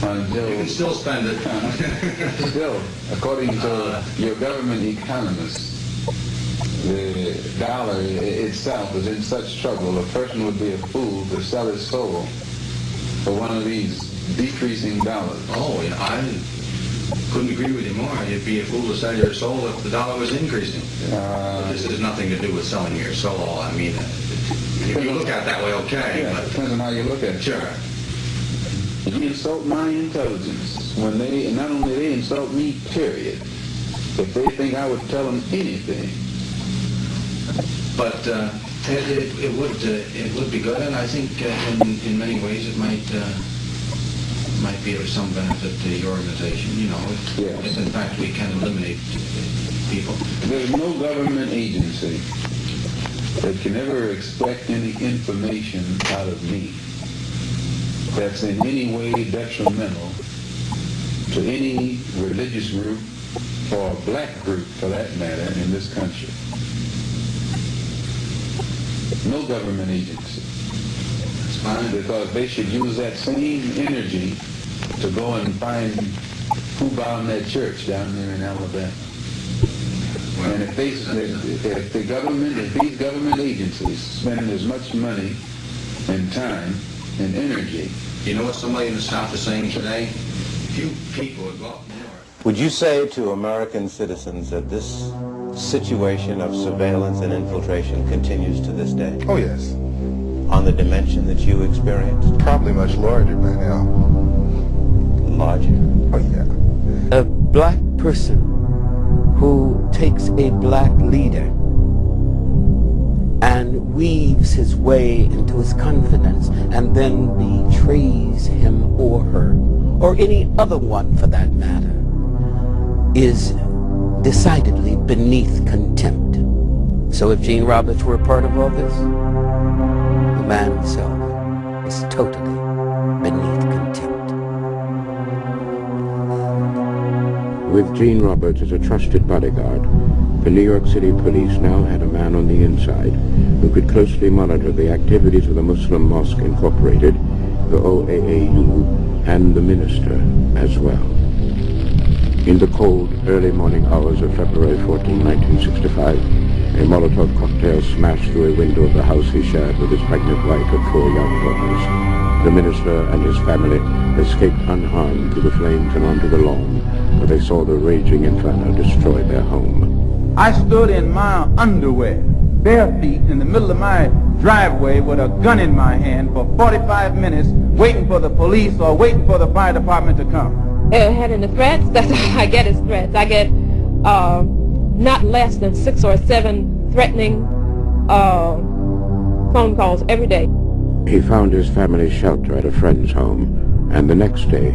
until... You can still spend it. Still, according to your government economists, the dollar itself is in such trouble, a person would be a fool to sell his soul for one of these decreasing dollars. Oh, yeah, I couldn't agree with you more. You'd be a fool to sell your soul if the dollar was increasing. This has nothing to do with selling your soul. I mean, if you look at it that way, okay. Yeah, but depends on how you look at it. Sure. You insult my intelligence when not only they insult me, period. If they think I would tell them anything. But it would be good, and I think in many ways it might be of some benefit to the organization. You know, if in fact we can eliminate people. There's no government agency that can ever expect any information out of me that's in any way detrimental to any religious group or black group, for that matter, in this country. No government agency. That's fine. Because they should use that same energy to go and find who bombed that church down there in Alabama. And if these government agencies spend as much money and time and energy. You know what somebody in the South is saying today? Few people would go up north. Would you say to American citizens that this situation of surveillance and infiltration continues to this day? Oh, yes. On the dimension that you experienced? Probably much larger by now. Larger? Oh, yeah. A black person who takes a black leader and weaves his way into his confidence and then betrays him or her, or any other one for that matter, is decidedly beneath contempt. So if Gene Roberts were a part of all this, the man himself is totally beneath contempt. With Gene Roberts as a trusted bodyguard, the New York City police now had a man on the inside who could closely monitor the activities of the Muslim Mosque Incorporated, the OAAU, and the minister as well. In the cold, early morning hours of February 14, 1965, a Molotov cocktail smashed through a window of the house he shared with his pregnant wife and 4 young daughters. The minister and his family escaped unharmed through the flames and onto the lawn, where they saw the raging inferno destroy their home. I stood in my underwear, bare feet, in the middle of my driveway with a gun in my hand for 45 minutes, waiting for the police or waiting for the fire department to come. Had any threats? That's all I get is threats. I get not less than 6 or 7 threatening phone calls every day. He found his family's shelter at a friend's home, and the next day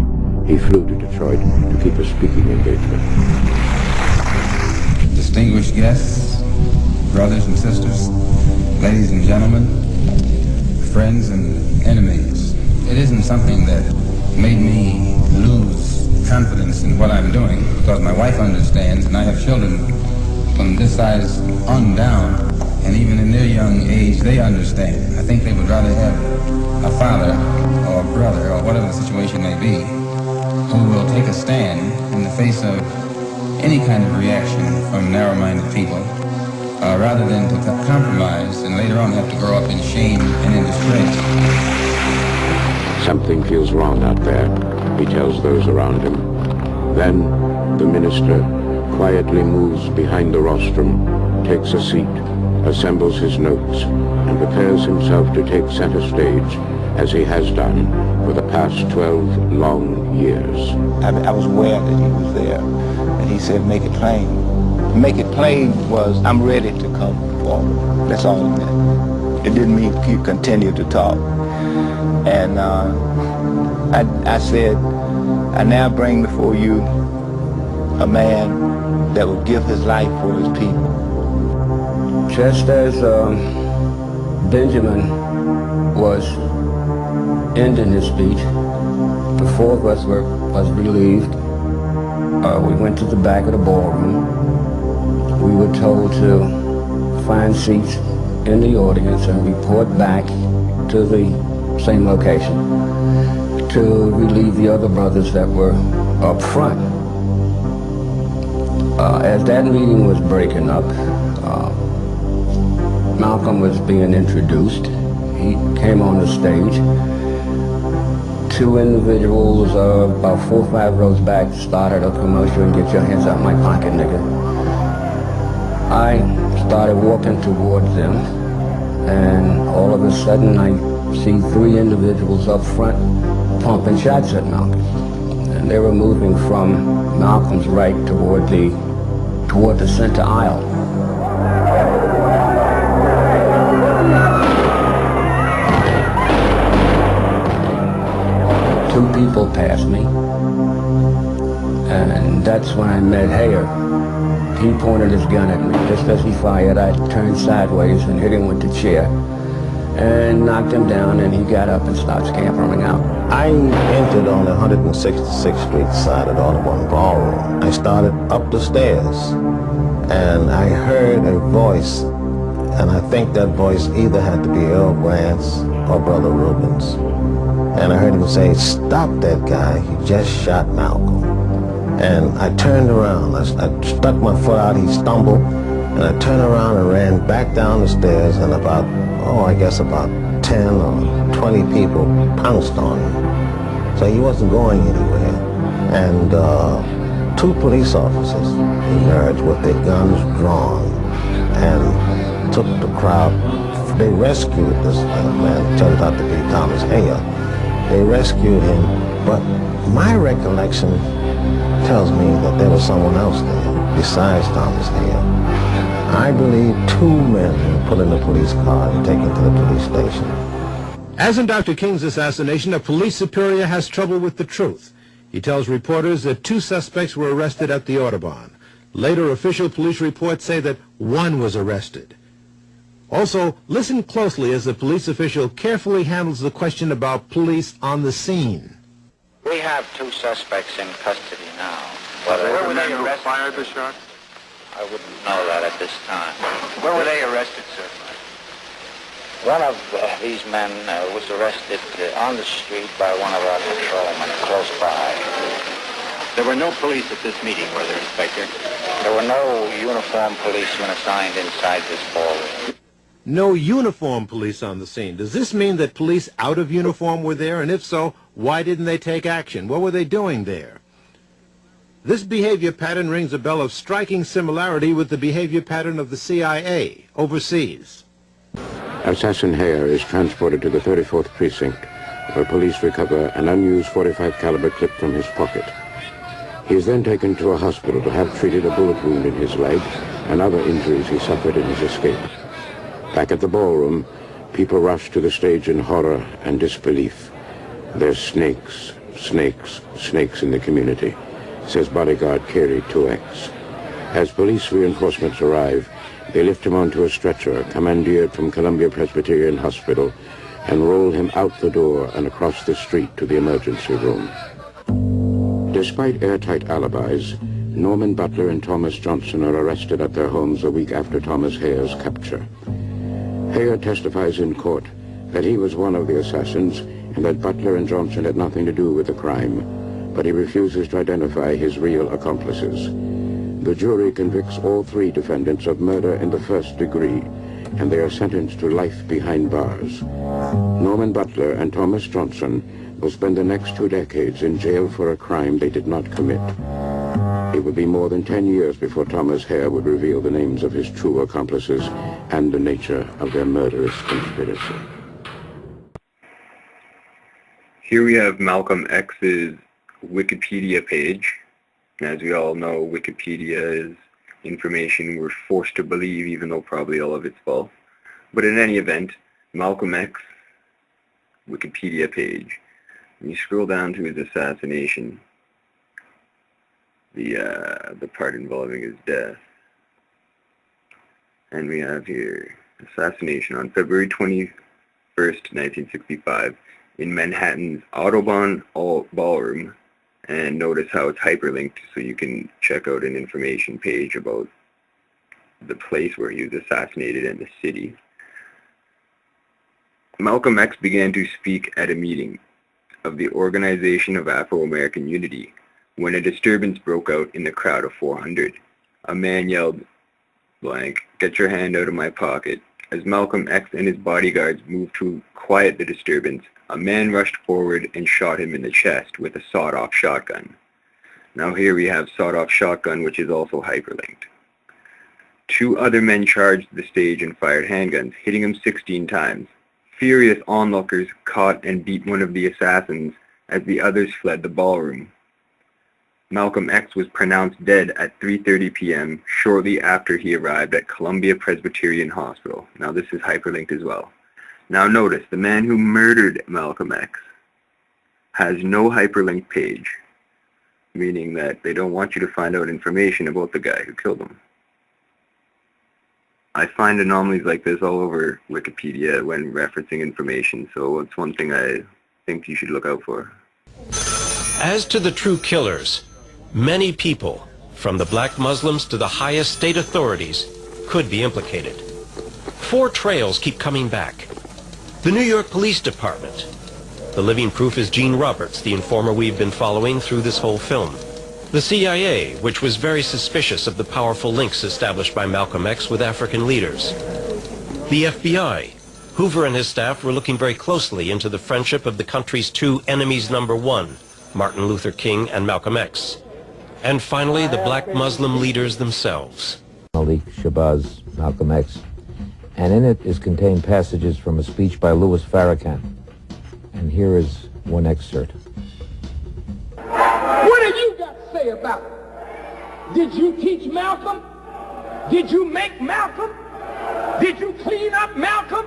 he flew to Detroit to keep a speaking engagement. Distinguished guests, brothers and sisters, ladies and gentlemen, friends and enemies, it isn't something that made me lose confidence in what I'm doing, because my wife understands, and I have children from this size on down, and even in their young age, they understand. I think they would rather have a father or a brother, or whatever the situation may be, who will take a stand in the face of any kind of reaction from narrow-minded people, rather than to compromise and later on have to grow up in shame and in disgrace. Something feels wrong out there, he tells those around him. Then the minister quietly moves behind the rostrum, takes a seat, assembles his notes, and prepares himself to take center stage, as he has done for the past 12 long years. I was aware that he was there, and he said, make it plain. Make it plain was, I'm ready to come forward. That's all it meant. It didn't mean you continue to talk. And I said, I now bring before you a man that would give his life for his people. Just as Benjamin was ending his speech, the four of us was relieved. We went to the back of the ballroom. We were told to find seats in the audience and report back to the same location to relieve the other brothers that were up front. As that meeting was breaking up, Malcolm was being introduced. He came on the stage. Two individuals about 4 or 5 rows back started a commercial and get your hands out my pocket, nigga. I started walking towards them, and all of a sudden I see 3 individuals up front pumping shots at Malcolm. And they were moving from Malcolm's right toward the center aisle. Two people passed me, and that's when I met Hayer. He pointed his gun at me. Just as he fired, I turned sideways and hit him with the chair and knocked him down, and he got up and started scampering out. I entered on the 166th Street side of the Audubon Ballroom. I started up the stairs, and I heard a voice, and I think that voice either had to be Earl Grant's or Brother Rubin's. And I heard him say, "Stop that guy, he just shot Malcolm." And I turned around, I stuck my foot out, he stumbled, and I turned around and ran back down the stairs, and about 10 or 20 people pounced on him. So he wasn't going anywhere. And 2 police officers emerged with their guns drawn and took the crowd. They rescued this man, turned out to be Thomas Hayer. They rescued him, but my recollection tells me that there was someone else there besides Thomas Hayer. I believe 2 men were put in the police car and taken to the police station. As in Dr. King's assassination, a police superior has trouble with the truth. He tells reporters that 2 suspects were arrested at the Audubon. Later, official police reports say that 1 was arrested. Also, listen closely as the police official carefully handles the question about police on the scene. We have 2 suspects in custody now. Where were they arrested? Fired the shot? I wouldn't know that at this time. Where were they arrested, sir? One of these men was arrested on the street by one of our patrolmen close by. There were no police at this meeting, were there, Inspector? There were no uniformed policemen assigned inside this ballroom. No uniformed police on the scene. Does this mean that police out of uniform were there? And if so, why didn't they take action? What were they doing there? This behavior pattern rings a bell of striking similarity with the behavior pattern of the CIA overseas. Assassin Hayer is transported to the 34th Precinct, where police recover an unused .45 caliber clip from his pocket. He is then taken to a hospital to have treated a bullet wound in his leg and other injuries he suffered in his escape. Back at the ballroom, people rush to the stage in horror and disbelief. There's snakes, snakes, snakes in the community, says bodyguard Carey 2X. As police reinforcements arrive, they lift him onto a stretcher commandeered from Columbia Presbyterian Hospital and roll him out the door and across the street to the emergency room. Despite airtight alibis, Norman Butler and Thomas Johnson are arrested at their homes a week after Thomas Hayer's capture. Hayer testifies in court that he was one of the assassins and that Butler and Johnson had nothing to do with the crime, but he refuses to identify his real accomplices. The jury convicts all 3 defendants of murder in the 1st degree, and they are sentenced to life behind bars. Norman Butler and Thomas Johnson will spend the next 2 decades in jail for a crime they did not commit. It would be more than 10 years before Thomas Hayer would reveal the names of his true accomplices and the nature of their murderous conspiracy. Here we have Malcolm X's Wikipedia page. As we all know, Wikipedia is information we're forced to believe, even though probably all of it's false. But in any event, Malcolm X Wikipedia page. When you scroll down to his assassination, the part involving his death, and we have here assassination on February 21st, 1965, in Manhattan's Audubon Ballroom, and notice how it's hyperlinked so you can check out an information page about the place where he was assassinated and the city. Malcolm X began to speak at a meeting of the Organization of Afro-American Unity when a disturbance broke out in the crowd of 400. A man yelled, blank, "Get your hand out of my pocket." As Malcolm X and his bodyguards moved to quiet the disturbance, a man rushed forward and shot him in the chest with a sawed-off shotgun. Now here we have sawed-off shotgun, which is also hyperlinked. 2 other men charged the stage and fired handguns, hitting him 16 times. Furious onlookers caught and beat one of the assassins as the others fled the ballroom. Malcolm X was pronounced dead at 3:30 p.m. shortly after he arrived at Columbia Presbyterian Hospital. Now this is hyperlinked as well. Now notice, the man who murdered Malcolm X has no hyperlinked page, meaning that they don't want you to find out information about the guy who killed him. I find anomalies like this all over Wikipedia when referencing information, so it's one thing I think you should look out for. As to the true killers, many people, from the black Muslims to the highest state authorities, could be implicated. 4 trails keep coming back. The New York Police Department. The living proof is Gene Roberts, the informer we've been following through this whole film. The CIA, which was very suspicious of the powerful links established by Malcolm X with African leaders. The FBI. Hoover and his staff were looking very closely into the friendship of the country's 2 enemies number 1, Martin Luther King and Malcolm X. And finally, the black Muslim leaders themselves. Ali Shabazz, Malcolm X. And in it is contained passages from a speech by Louis Farrakhan. And here is one excerpt. What have you got to say about it? Did you teach Malcolm? Did you make Malcolm? Did you clean up Malcolm?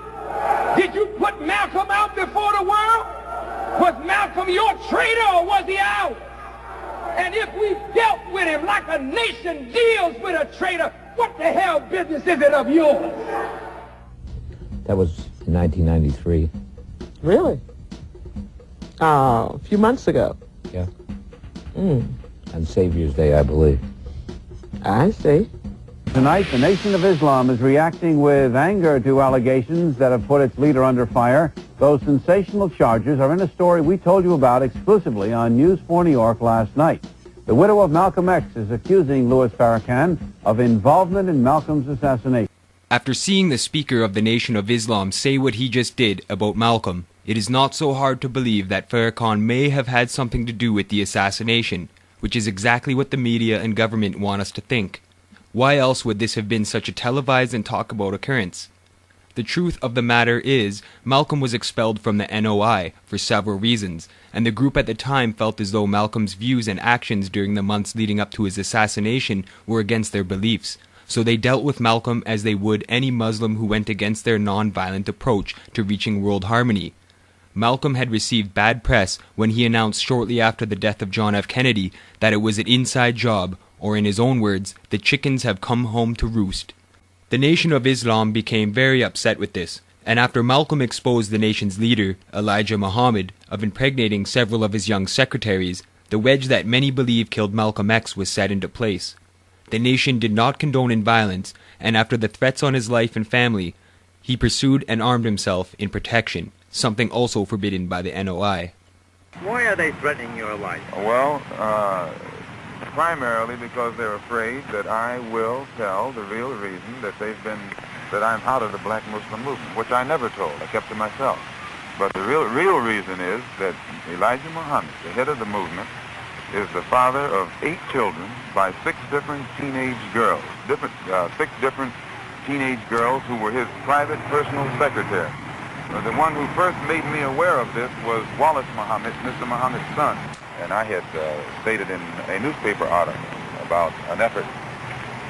Did you put Malcolm out before the world? Was Malcolm your traitor or was he ours? And if we dealt with him like a nation deals with a traitor, what the hell business is it of yours? That was in 1993. Really? A few months ago. Yeah. On Savior's Day, I believe. I see. Tonight, the Nation of Islam is reacting with anger to allegations that have put its leader under fire. Those sensational charges are in a story we told you about exclusively on News 4 New York last night. The widow of Malcolm X is accusing Louis Farrakhan of involvement in Malcolm's assassination. After seeing the Speaker of the Nation of Islam say what he just did about Malcolm, it is not so hard to believe that Farrakhan may have had something to do with the assassination, which is exactly what the media and government want us to think. Why else would this have been such a televised and talked about occurrence? The truth of the matter is, Malcolm was expelled from the NOI for several reasons, and the group at the time felt as though Malcolm's views and actions during the months leading up to his assassination were against their beliefs. So they dealt with Malcolm as they would any Muslim who went against their non-violent approach to reaching world harmony. Malcolm had received bad press when he announced shortly after the death of John F. Kennedy that it was an inside job, or in his own words, the chickens have come home to roost. The Nation of Islam became very upset with this, and after Malcolm exposed the nation's leader, Elijah Muhammad, of impregnating several of his young secretaries, the wedge that many believe killed Malcolm X was set into place. The nation did not condone violence, and after the threats on his life and family, he pursued and armed himself in protection, something also forbidden by the NOI. Why are they threatening your life? Well, primarily because they're afraid that I will tell the real reason that that I'm out of the black Muslim movement, which I never told. I kept to myself. But the real reason is that Elijah Muhammad, the head of the movement, is the father of 8 children by 6 different teenage girls, 6 different teenage girls who were his private personal secretary. The one who first made me aware of this was Wallace Muhammad, Mr. Muhammad's son. And I had stated in a newspaper article about an effort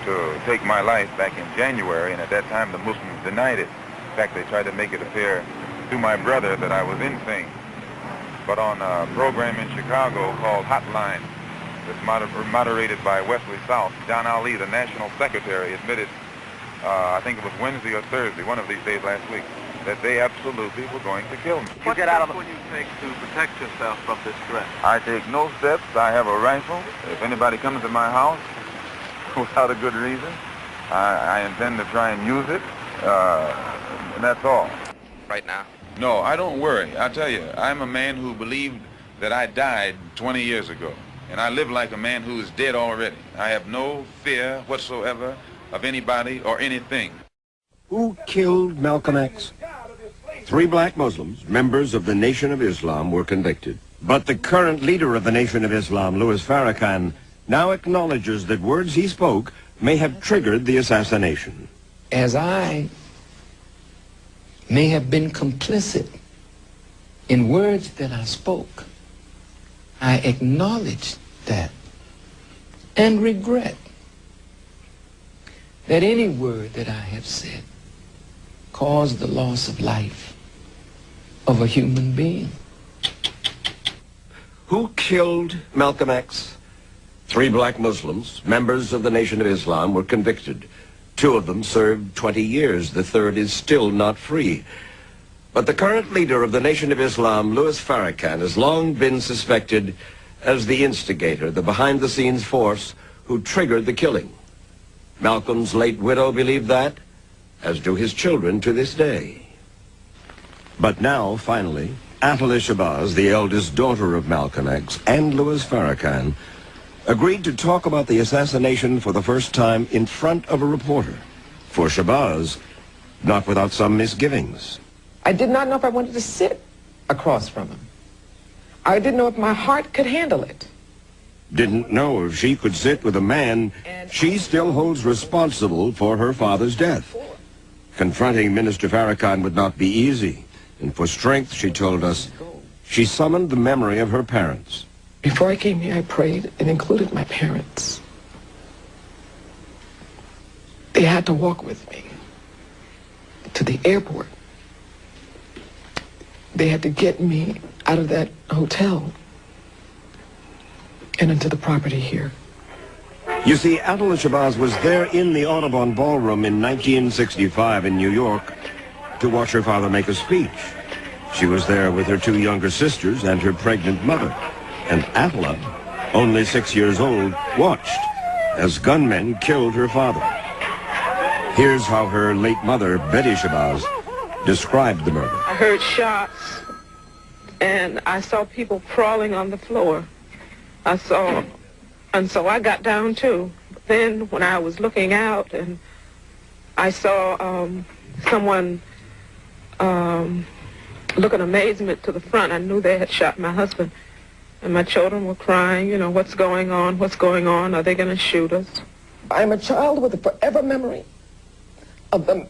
to take my life back in January, and at that time the Muslims denied it. In fact, they tried to make it appear to my brother that I was insane. But on a program in Chicago called Hotline, that's moderated by Wesley South, Don Ali, the national secretary, admitted, I think it was Wednesday or Thursday, one of these days last week, that they absolutely were going to kill me. What steps will you take to protect yourself from this threat? I take no steps. I have a rifle. If anybody comes to my house without a good reason, I intend to try and use it. And that's all. Right now? No, I don't worry. I tell you, I'm a man who believed that I died 20 years ago. And I live like a man who is dead already. I have no fear whatsoever of anybody or anything. Who killed Malcolm X? 3 black Muslims, members of the Nation of Islam, were convicted. But the current leader of the Nation of Islam, Louis Farrakhan, now acknowledges that words he spoke may have triggered the assassination. As I may have been complicit in words that I spoke, I acknowledge that and regret that any word that I have said caused the loss of life of a human being. Who killed Malcolm X? 3 black Muslims, members of the Nation of Islam, were convicted. 2 of them served 20 years. The 3rd is still not free. But the current leader of the Nation of Islam, Louis Farrakhan, has long been suspected as the instigator, the behind-the-scenes force who triggered the killing. Malcolm's late widow believed that, as do his children to this day. But now, finally, Atala Shabazz, the eldest daughter of Malcolm X, and Louis Farrakhan, agreed to talk about the assassination for the first time in front of a reporter. For Shabazz, not without some misgivings. I did not know if I wanted to sit across from him. I didn't know if my heart could handle it. Didn't know if she could sit with a man she still holds responsible for her father's death. Confronting Minister Farrakhan would not be easy, and for strength, she told us, she summoned the memory of her parents. Before I came here, I prayed and included my parents. They had to walk with me to the airport. They had to get me out of that hotel and into the property here. You see, Atala Shabazz was there in the Audubon Ballroom in 1965 in New York to watch her father make a speech. She was there with her 2 younger sisters and her pregnant mother. And Atala, only 6 years old, watched as gunmen killed her father. Here's how her late mother, Betty Shabazz, described the murder. I heard shots, and I saw people crawling on the floor. And so I got down too. But then when I was looking out and I saw someone look in amazement to the front, I knew they had shot my husband. And my children were crying, you know, what's going on? What's going on? Are they going to shoot us? I'm a child with a forever memory of the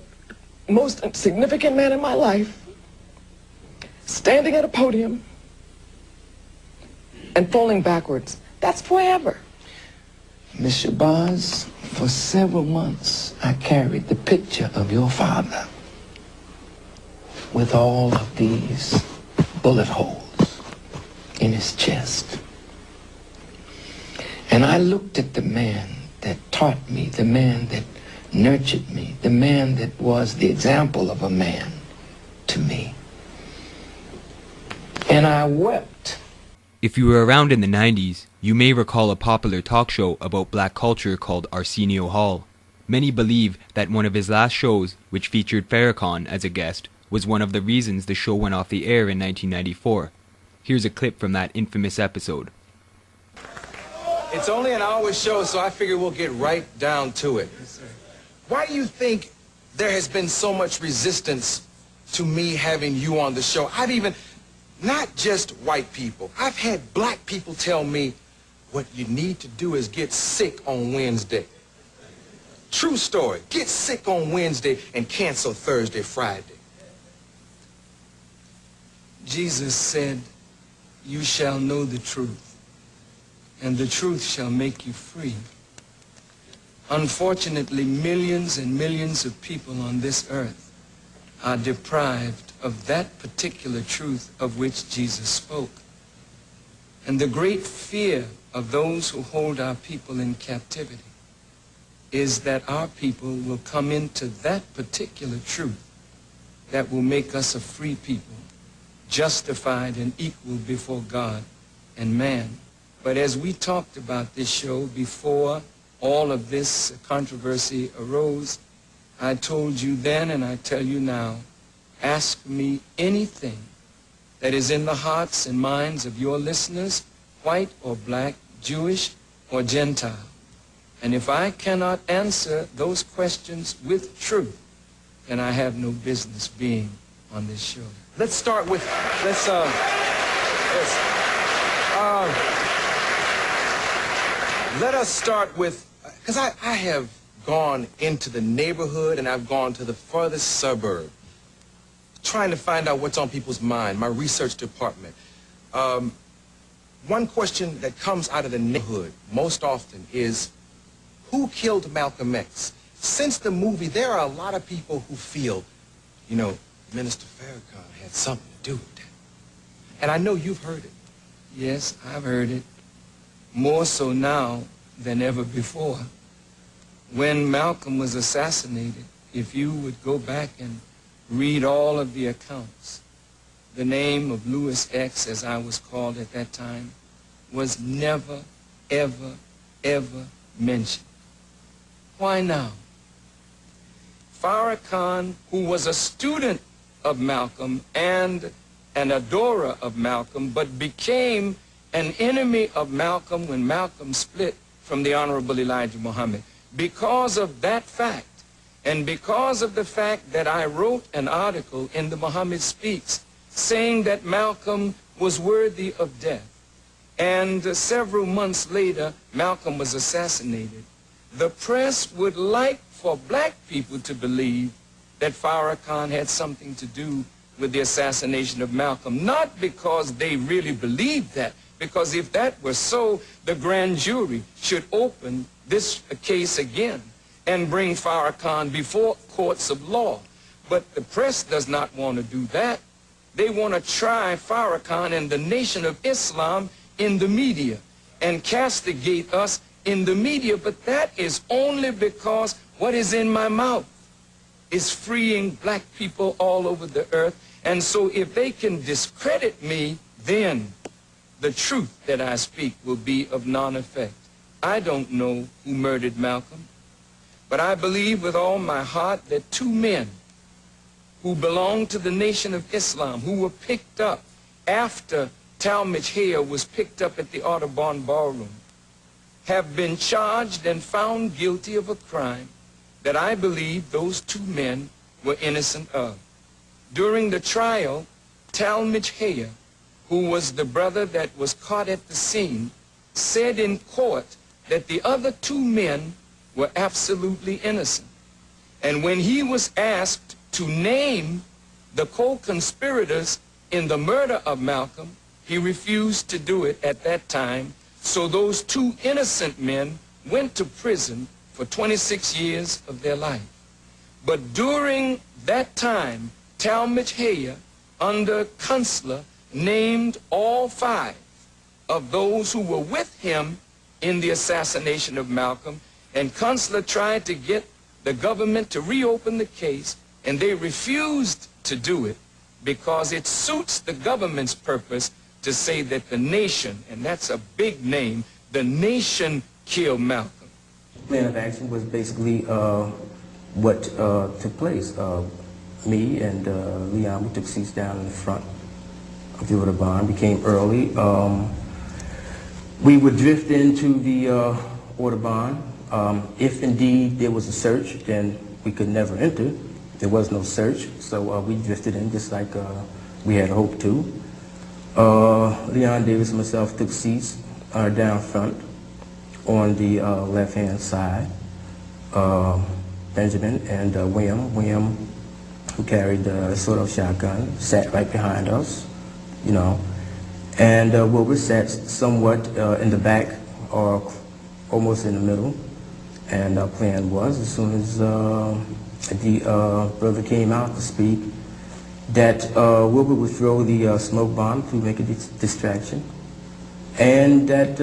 most significant man in my life standing at a podium and falling backwards. That's forever. Miss Shabazz, for several months, I carried the picture of your father with all of these bullet holes in his chest. And I looked at the man that taught me, the man that nurtured me, the man that was the example of a man to me. And I wept. If you were around in the 90s, you may recall a popular talk show about black culture called Arsenio Hall. Many believe that one of his last shows, which featured Farrakhan as a guest, was one of the reasons the show went off the air in 1994. Here's a clip from that infamous episode. It's only an hour show, so I figure we'll get right down to it. Why do you think there has been so much resistance to me having you on the show? Not just white people. I've had black people tell me, what you need to do is get sick on Wednesday. True story. Get sick on Wednesday and cancel Thursday, Friday. Jesus said, you shall know the truth, and the truth shall make you free. Unfortunately, millions and millions of people on this earth are deprived of that particular truth of which Jesus spoke. And the great fear of those who hold our people in captivity is that our people will come into that particular truth that will make us a free people, justified and equal before God and man. But as we talked about this show before all of this controversy arose, I told you then and I tell you now, ask me anything that is in the hearts and minds of your listeners, white or black, Jewish or Gentile. And if I cannot answer those questions with truth, then I have no business being on this show. Let's start with, let us start with, because I have gone into the neighborhood and I've gone to the farthest suburb trying to find out what's on people's mind, my research department. One question that comes out of the neighborhood most often is, who killed Malcolm X? Since the movie, there are a lot of people who feel, you know, Minister Farrakhan had something to do with that. And I know you've heard it. Yes, I've heard it. More so now than ever before. When Malcolm was assassinated, if you would go back and read all of the accounts, the name of Louis X, as I was called at that time, was never, ever, ever mentioned. Why now? Farrakhan, who was a student of Malcolm and an adorer of Malcolm, but became an enemy of Malcolm when Malcolm split from the Honorable Elijah Muhammad. Because of that fact, and because of the fact that I wrote an article in the Muhammad Speaks saying that Malcolm was worthy of death, and several months later, Malcolm was assassinated, the press would like for black people to believe that Farrakhan had something to do with the assassination of Malcolm, not because they really believed that, because if that were so, the grand jury should open this case again and bring Farrakhan before courts of law. But the press does not want to do that. They want to try Farrakhan and the Nation of Islam in the media and castigate us in the media, but that is only because what is in my mouth is freeing black people all over the earth. And so if they can discredit me, then the truth that I speak will be of non-effect. I don't know who murdered Malcolm, but I believe with all my heart that two men who belonged to the Nation of Islam, who were picked up after Talmadge Hayer was picked up at the Audubon Ballroom, have been charged and found guilty of a crime that I believe those two men were innocent of. During the trial, Talmadge Hayer, who was the brother that was caught at the scene, said in court that the other two men were absolutely innocent. And when he was asked to name the co-conspirators in the murder of Malcolm, he refused to do it at that time. So those two innocent men went to prison for 26 years of their life. But during that time, Talmadge Hayer, under Kunstler, named all 5 of those who were with him in the assassination of Malcolm, and Kunstler tried to get the government to reopen the case, and they refused to do it because it suits the government's purpose to say that the nation, and that's a big name, the nation killed Malcolm. Plan of action was basically what took place. Me and Leon, we took seats down in the front of the Audubon. We came early. We would drift into the Audubon. If indeed there was a search, then we could never enter. There was no search, so we drifted in just like we had hoped to. Leon Davis and myself took seats down front on the left-hand side. Benjamin and William, who carried the sort-of shotgun, sat right behind us, you know. And Wilbur sat somewhat in the back or almost in the middle. And our plan was, as soon as the brother came out to speak, that Wilbur would throw the smoke bomb to make a distraction, and that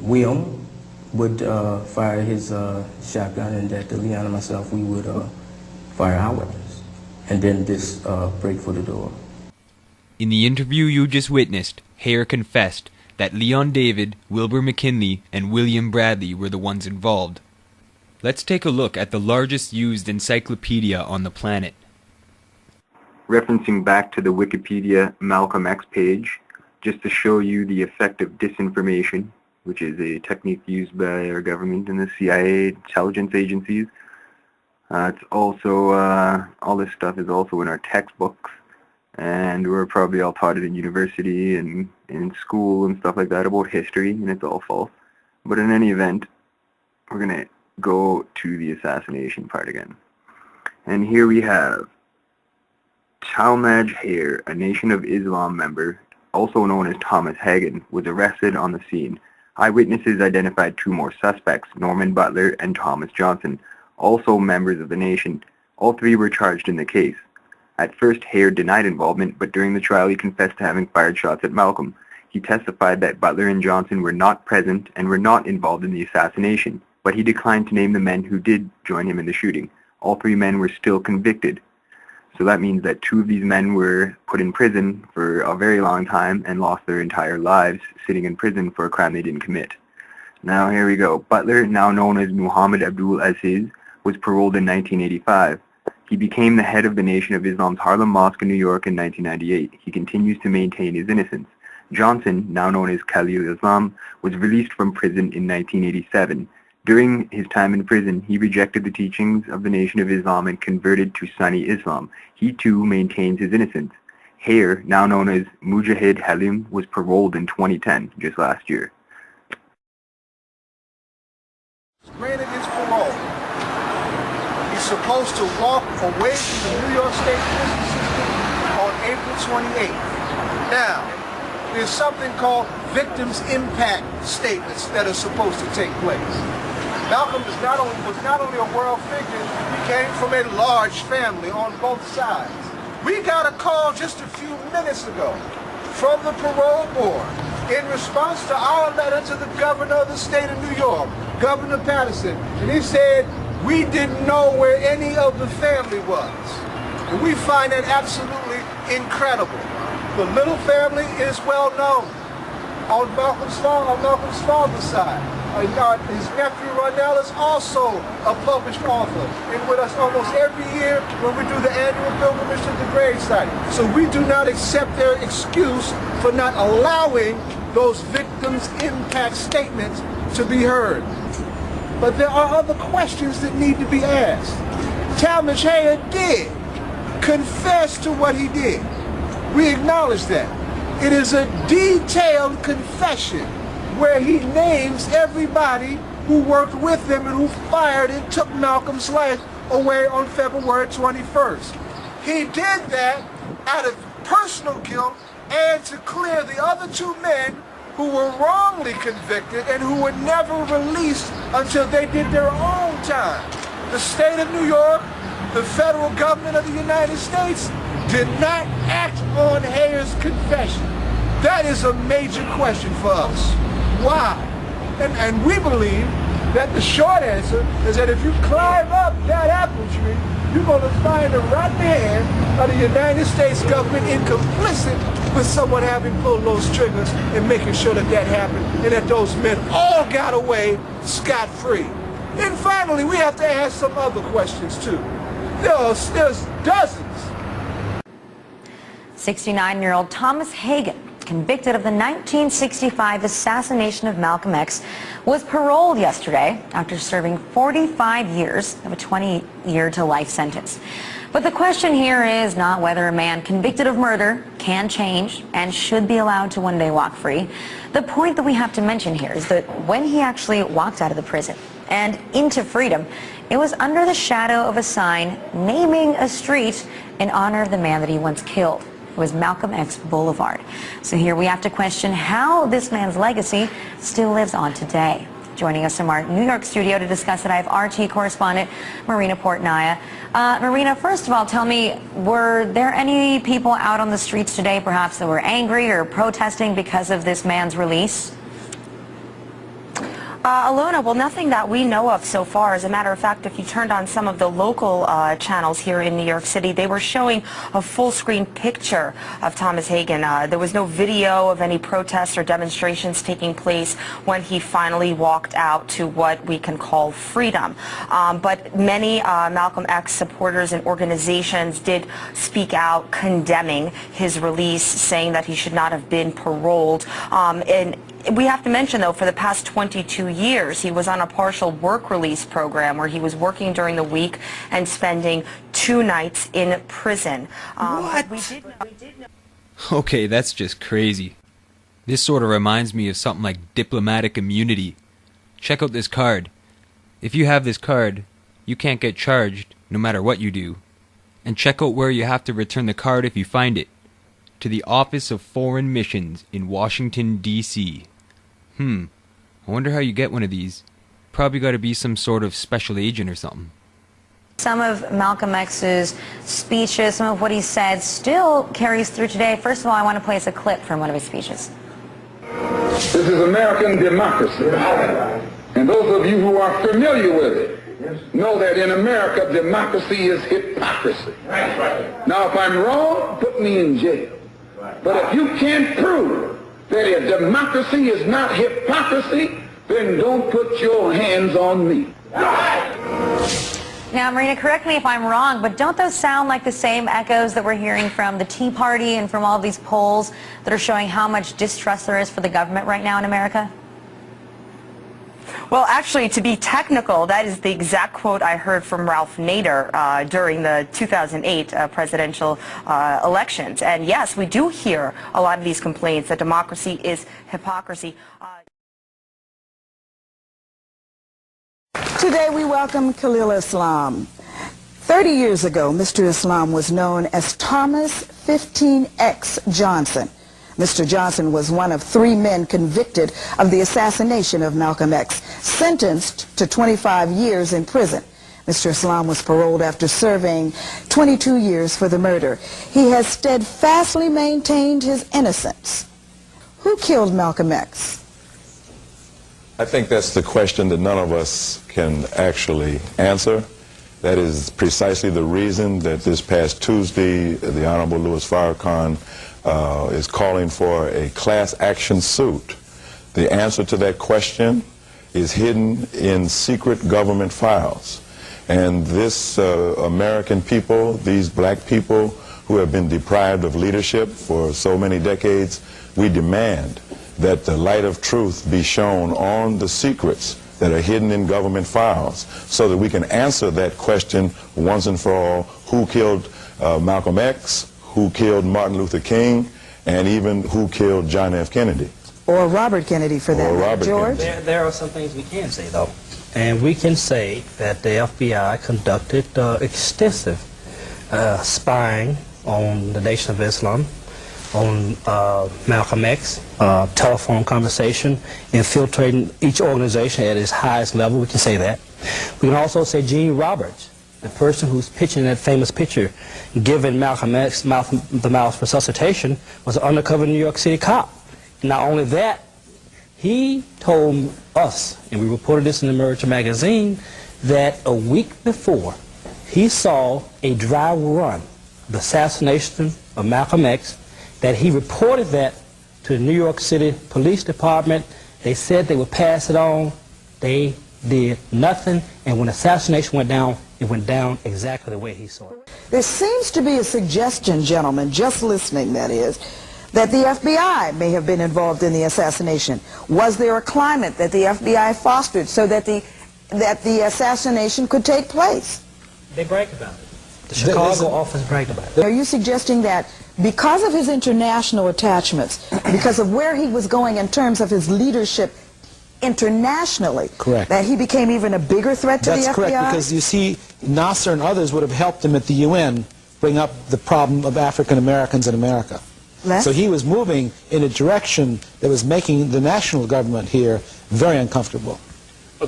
William would fire his shotgun, and that Leon and myself, we would fire our weapons. and then this break for the door. In the interview you just witnessed, Hare confessed that Leon David, Wilbur McKinley, and William Bradley were the ones involved. Let's take a look at the largest used encyclopedia on the planet. Referencing back to the Wikipedia Malcolm X page, just to show you the effect of disinformation, which is a technique used by our government and the CIA intelligence agencies. It's also, all this stuff is also in our textbooks, and we're probably all taught it in university and in school and stuff like that about history, and it's all false. But in any event, we're going to go to the assassination part again. And here we have Talmadge Hayer, a Nation of Islam member, also known as Thomas Hagen, was arrested on the scene. Eyewitnesses identified two more suspects, Norman Butler and Thomas Johnson, also members of the Nation. All three were charged in the case. At first, Hayer denied involvement, but during the trial he confessed to having fired shots at Malcolm. He testified that Butler and Johnson were not present and were not involved in the assassination, but he declined to name the men who did join him in the shooting. All three men were still convicted. So that means that two of these men were put in prison for a very long time and lost their entire lives sitting in prison for a crime they didn't commit. Now here we go. Butler, now known as Muhammad Abdul Aziz, was paroled in 1985. He became the head of the Nation of Islam's Harlem Mosque in New York in 1998. He continues to maintain his innocence. Johnson, now known as Khalil Islam, was released from prison in 1987. During his time in prison, he rejected the teachings of the Nation of Islam and converted to Sunni Islam. He too maintains his innocence. Hayer, now known as Mujahid Halim, was paroled in 2010, just last year. Granted his parole. He's supposed to walk away from the New York State prison system on April 28th. Now, there's something called victims' impact statements that are supposed to take place. Malcolm was not only a world figure, he came from a large family on both sides. We got a call just a few minutes ago from the parole board in response to our letter to the governor of the state of New York, Governor Patterson, and he said, we didn't know where any of the family was. And we find that absolutely incredible. The Little family is well known on Malcolm's father's side. His nephew Ronell is also a published author and with us almost every year when we do the annual pilgrimage to the gravesite. So we do not accept their excuse for not allowing those victims' impact statements to be heard. But there are other questions that need to be asked. Talmadge Hayer did confess to what he did. We acknowledge that. It is a detailed confession where he names everybody who worked with him and who fired and took Malcolm's life away on February 21st. He did that out of personal guilt and to clear the other two men who were wrongly convicted and who were never released until they did their own time. The state of New York, the federal government of the United States, did not act on Hayer's confession. That is a major question for us. Why? And we believe that the short answer is that if you climb up that apple tree, you're going to find a rotten hand of the United States government complicit with someone having pulled those triggers and making sure that that happened and that those men all got away scot-free. And finally, we have to ask some other questions too. There's dozens. 69-year-old Thomas Hagen, convicted of the 1965 assassination of Malcolm X, was paroled yesterday after serving 45 years of a 20-year-to-life sentence. But the question here is not whether a man convicted of murder can change and should be allowed to one day walk free. The point that we have to mention here is that when he actually walked out of the prison and into freedom, it was under the shadow of a sign naming a street in honor of the man that he once killed. It was Malcolm X Boulevard. So here we have to question how this man's legacy still lives on today. Joining us from our New York studio to discuss it, I have RT correspondent Marina Portnaya. Marina, first of all, tell me, were there any people out on the streets today perhaps that were angry or protesting because of this man's release? Alona, well, nothing that we know of so far. As a matter of fact, if you turned on some of the local channels here in New York City, they were showing a full-screen picture of Thomas Hagen. There was no video of any protests or demonstrations taking place when he finally walked out to what we can call freedom. But many Malcolm X supporters and organizations did speak out condemning his release, saying that he should not have been paroled. And we have to mention, though, for the past 22 years, he was on a partial work release program where he was working during the week and spending 2 nights in prison. What? Okay, that's just crazy. This sort of reminds me of something like diplomatic immunity. Check out this card. If you have this card, you can't get charged no matter what you do. And check out where you have to return the card if you find it. To the Office of Foreign Missions in Washington, D.C. I wonder how you get one of these. Probably got to be some sort of special agent or something. Some of Malcolm X's speeches, some of what he said still carries through today. First of all, I want to play us a clip from one of his speeches. This is American democracy. And those of you who are familiar with it know that in America, democracy is hypocrisy. Now, if I'm wrong, put me in jail. But if you can't prove that a democracy is not hypocrisy, then don't put your hands on me. Now, Marina, correct me if I'm wrong, but don't those sound like the same echoes that we're hearing from the Tea Party and from all these polls that are showing how much distrust there is for the government right now in America? Well, actually, to be technical, that is the exact quote I heard from Ralph Nader during the 2008 presidential elections. And yes, we do hear a lot of these complaints that democracy is hypocrisy. Today we welcome Khalil Islam. 30 years ago, Mr. Islam was known as Thomas 15X Johnson. Mr. Johnson was one of 3 men convicted of the assassination of Malcolm X, sentenced to 25 years in prison. Mr. Islam was paroled after serving 22 years for the murder. He has steadfastly maintained his innocence. Who killed Malcolm X? I think that's the question that none of us can actually answer. That is precisely the reason that this past Tuesday, the Honorable Louis Farrakhan is calling for a class action suit. The answer to that question is hidden in secret government files. And this American people, these black people who have been deprived of leadership for so many decades, we demand that the light of truth be shown on the secrets that are hidden in government files so that we can answer that question once and for all: who killed Malcolm X, who killed Martin Luther King, and even who killed John F. Kennedy. Or Robert Kennedy, for that matter. George? There are some things we can say, though. And we can say that the FBI conducted extensive spying on the Nation of Islam, on Malcolm X, telephone conversation, infiltrating each organization at its highest level. We can say that. We can also say Gene Roberts, the person who's pitching that famous picture, giving Malcolm X the mouth resuscitation, was an undercover New York City cop. Not only that, he told us, and we reported this in Emerger magazine, that a week before he saw a dry run, the assassination of Malcolm X, that he reported that to the New York City Police Department. They said they would pass it on. They did nothing, and when assassination went down, it went down exactly the way he saw it. There seems to be a suggestion, gentlemen, just listening that is, that the FBI may have been involved in the assassination. Was there a climate that the FBI fostered so that the assassination could take place? They bragged about it. The Chicago office bragged about it. Are you suggesting that because of his international attachments, because of where he was going in terms of his leadership internationally, correct, that he became even a bigger threat to the FBI? That's correct, because you see, Nasser and others would have helped him at the UN bring up the problem of African Americans in America. So he was moving in a direction that was making the national government here very uncomfortable.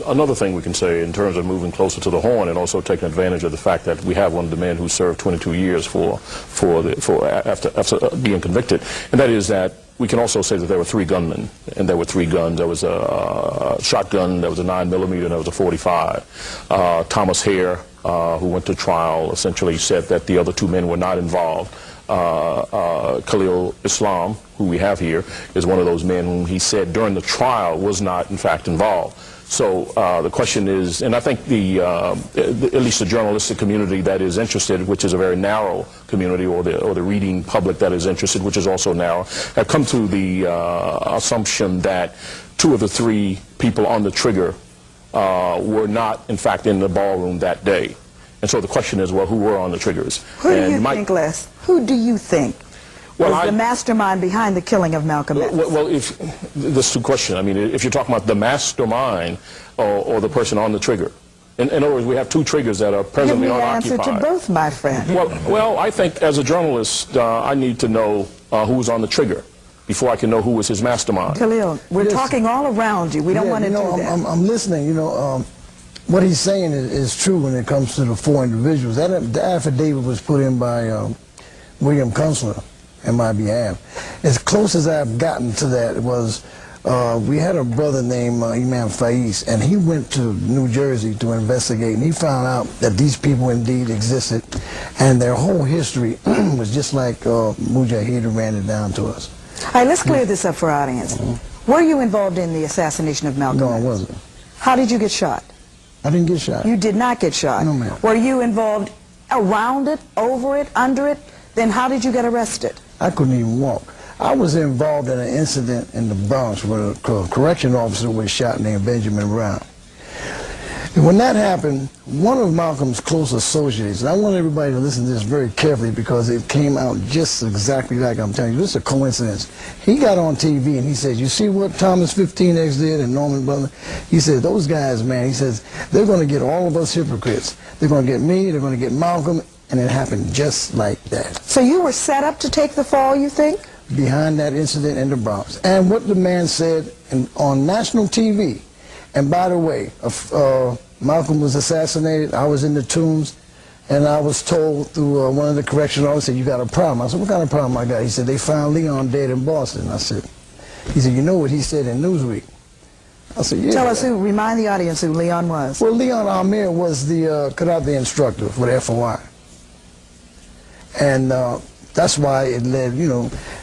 Another thing we can say in terms of moving closer to the Horn and also taking advantage of the fact that we have one of the men who served 22 years after being convicted, and that is that we can also say that there were 3 gunmen, and there were 3 guns. There was a shotgun, there was a 9mm, and there was a .45. Thomas Hare, who went to trial, essentially said that the other 2 men were not involved. Khalil Islam, who we have here, is one of those men whom he said during the trial was not, in fact, involved. So the question is, and I think at least the journalistic community that is interested, which is a very narrow community, or the reading public that is interested, which is also narrow, have come to the assumption that 2 of the 3 people on the trigger were not, in fact, in the ballroom that day. And so the question is, well, who were on the triggers? Who do you think, Les? Who do you think was the mastermind behind the killing of Malcolm X? Well, there's 2 questions. I mean, if you're talking about the mastermind or the person on the trigger. In other words, we have 2 triggers that are presently unoccupied. Give me an answer to both, my friend. Well, I think as a journalist, I need to know who's on the trigger before I can know who was his mastermind. Khalil, we're talking all around you. We don't want to do that. I'm listening. What he's saying is true when it comes to the 4 individuals. The affidavit was put in by William Kunstler in my behalf. As close as I've gotten to that was we had a brother named Imam Faiz, and he went to New Jersey to investigate, and he found out that these people indeed existed, and their whole history was just like Mujahid ran it down to us. All right, let's clear this up for our audience. Were you involved in the assassination of Malcolm X? No, I wasn't. How did you get shot? I didn't get shot. You did not get shot? No, ma'am. Were you involved around it, over it, under it? Then how did you get arrested? I couldn't even walk. I was involved in an incident in the Bronx where a correction officer was shot named Benjamin Brown. And when that happened, one of Malcolm's close associates, and I want everybody to listen to this very carefully because it came out just exactly like I'm telling you. This is a coincidence. He got on TV and he said, you see what Thomas 15X did and Norman Brother? He said, those guys, man, he says, they're going to get all of us hypocrites. They're going to get me, they're going to get Malcolm, and it happened just like that. So you were set up to take the fall, you think? Behind that incident in the Bronx. And what the man said on national TV, and by the way, Malcolm was assassinated, I was in the Tombs, and I was told through one of the correctional officers, you got a problem. I said, what kind of problem I got? He said, they found Leon dead in Boston. I said, he said, you know what he said in Newsweek? I said, yeah. Tell us remind the audience who Leon was. Well, Leon Amir was the karate instructor for the FOI. And that's why it led,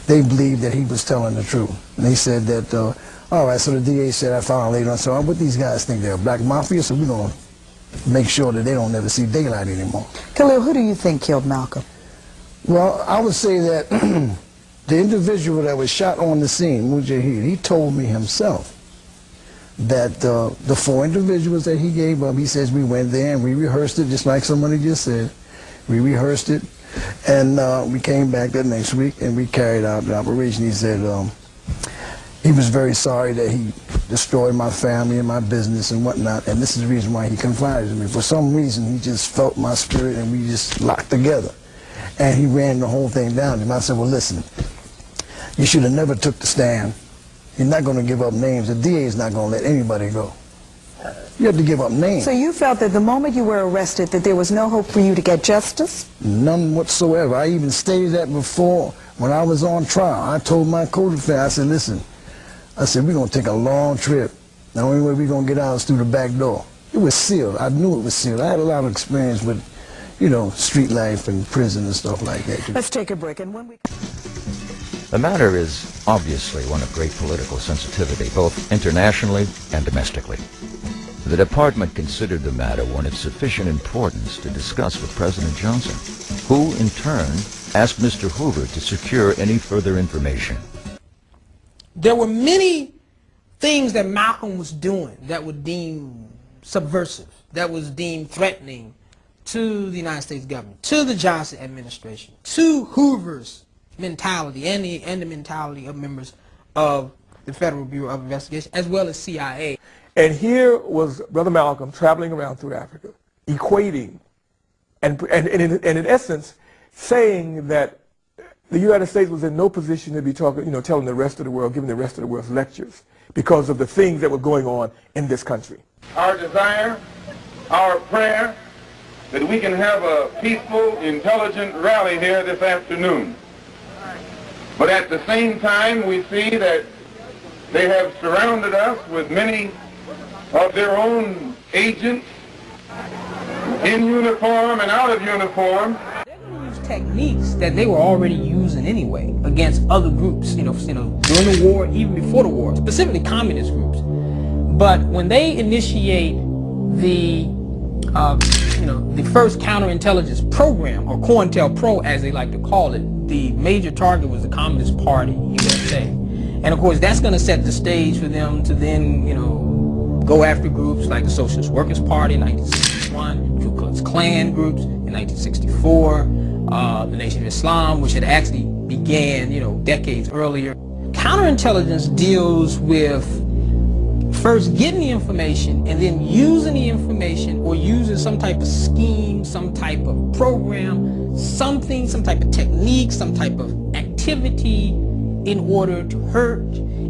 they believed that he was telling the truth. And they said that, all right, so the DA said, I found out later on, so what these guys think, they're a black mafia, so we're going to make sure that they don't never see daylight anymore. Khalil, who do you think killed Malcolm? Well, I would say that the individual that was shot on the scene, Mujahid, he told me himself that the 4 individuals that he gave up, he says we went there and we rehearsed it, just like somebody just said. We rehearsed it, and we came back the next week and we carried out the operation. He said he was very sorry that he destroyed my family and my business and whatnot, and this is the reason why he confided in me. For some reason, he just felt my spirit and we just locked together. And he ran the whole thing down to him. I said, well, listen, you should have never took the stand. You're not going to give up names. The DA is not going to let anybody go. You have to give up names. So you felt that the moment you were arrested that there was no hope for you to get justice? None whatsoever. I even stated that before when I was on trial. I told my co-defendant, I said, listen, I said, we're going to take a long trip. The only way we're going to get out is through the back door. It was sealed. I knew it was sealed. I had a lot of experience with, street life and prison and stuff like that. Let's take a break. And when we... The matter is obviously one of great political sensitivity, both internationally and domestically. The department considered the matter one of sufficient importance to discuss with President Johnson, who, in turn, asked Mr. Hoover to secure any further information. There were many things that Malcolm was doing that were deemed subversive, that was deemed threatening to the United States government, to the Johnson administration, to Hoover's mentality and the mentality of members of the Federal Bureau of Investigation, as well as CIA. And here was Brother Malcolm traveling around through Africa, equating, and in essence, saying that the United States was in no position to be talking, telling the rest of the world, giving the rest of the world lectures because of the things that were going on in this country. Our desire, our prayer, that we can have a peaceful, intelligent rally here this afternoon. But at the same time, we see that they have surrounded us with many of their own agents in uniform and out of uniform. Techniques that they were already using anyway against other groups, during the war, even before the war, specifically communist groups. But when they initiate the first counterintelligence program, or COINTELPRO as they like to call it, the major target was the Communist Party, USA. And of course, that's going to set the stage for them to then, go after groups like the Socialist Workers' Party in 1961, Ku Klux Klan groups in 1964, the Nation of Islam, which had actually began, decades earlier. Counterintelligence deals with first getting the information and then using the information, or using some type of scheme, some type of program, some type of technique, some type of activity in order to hurt,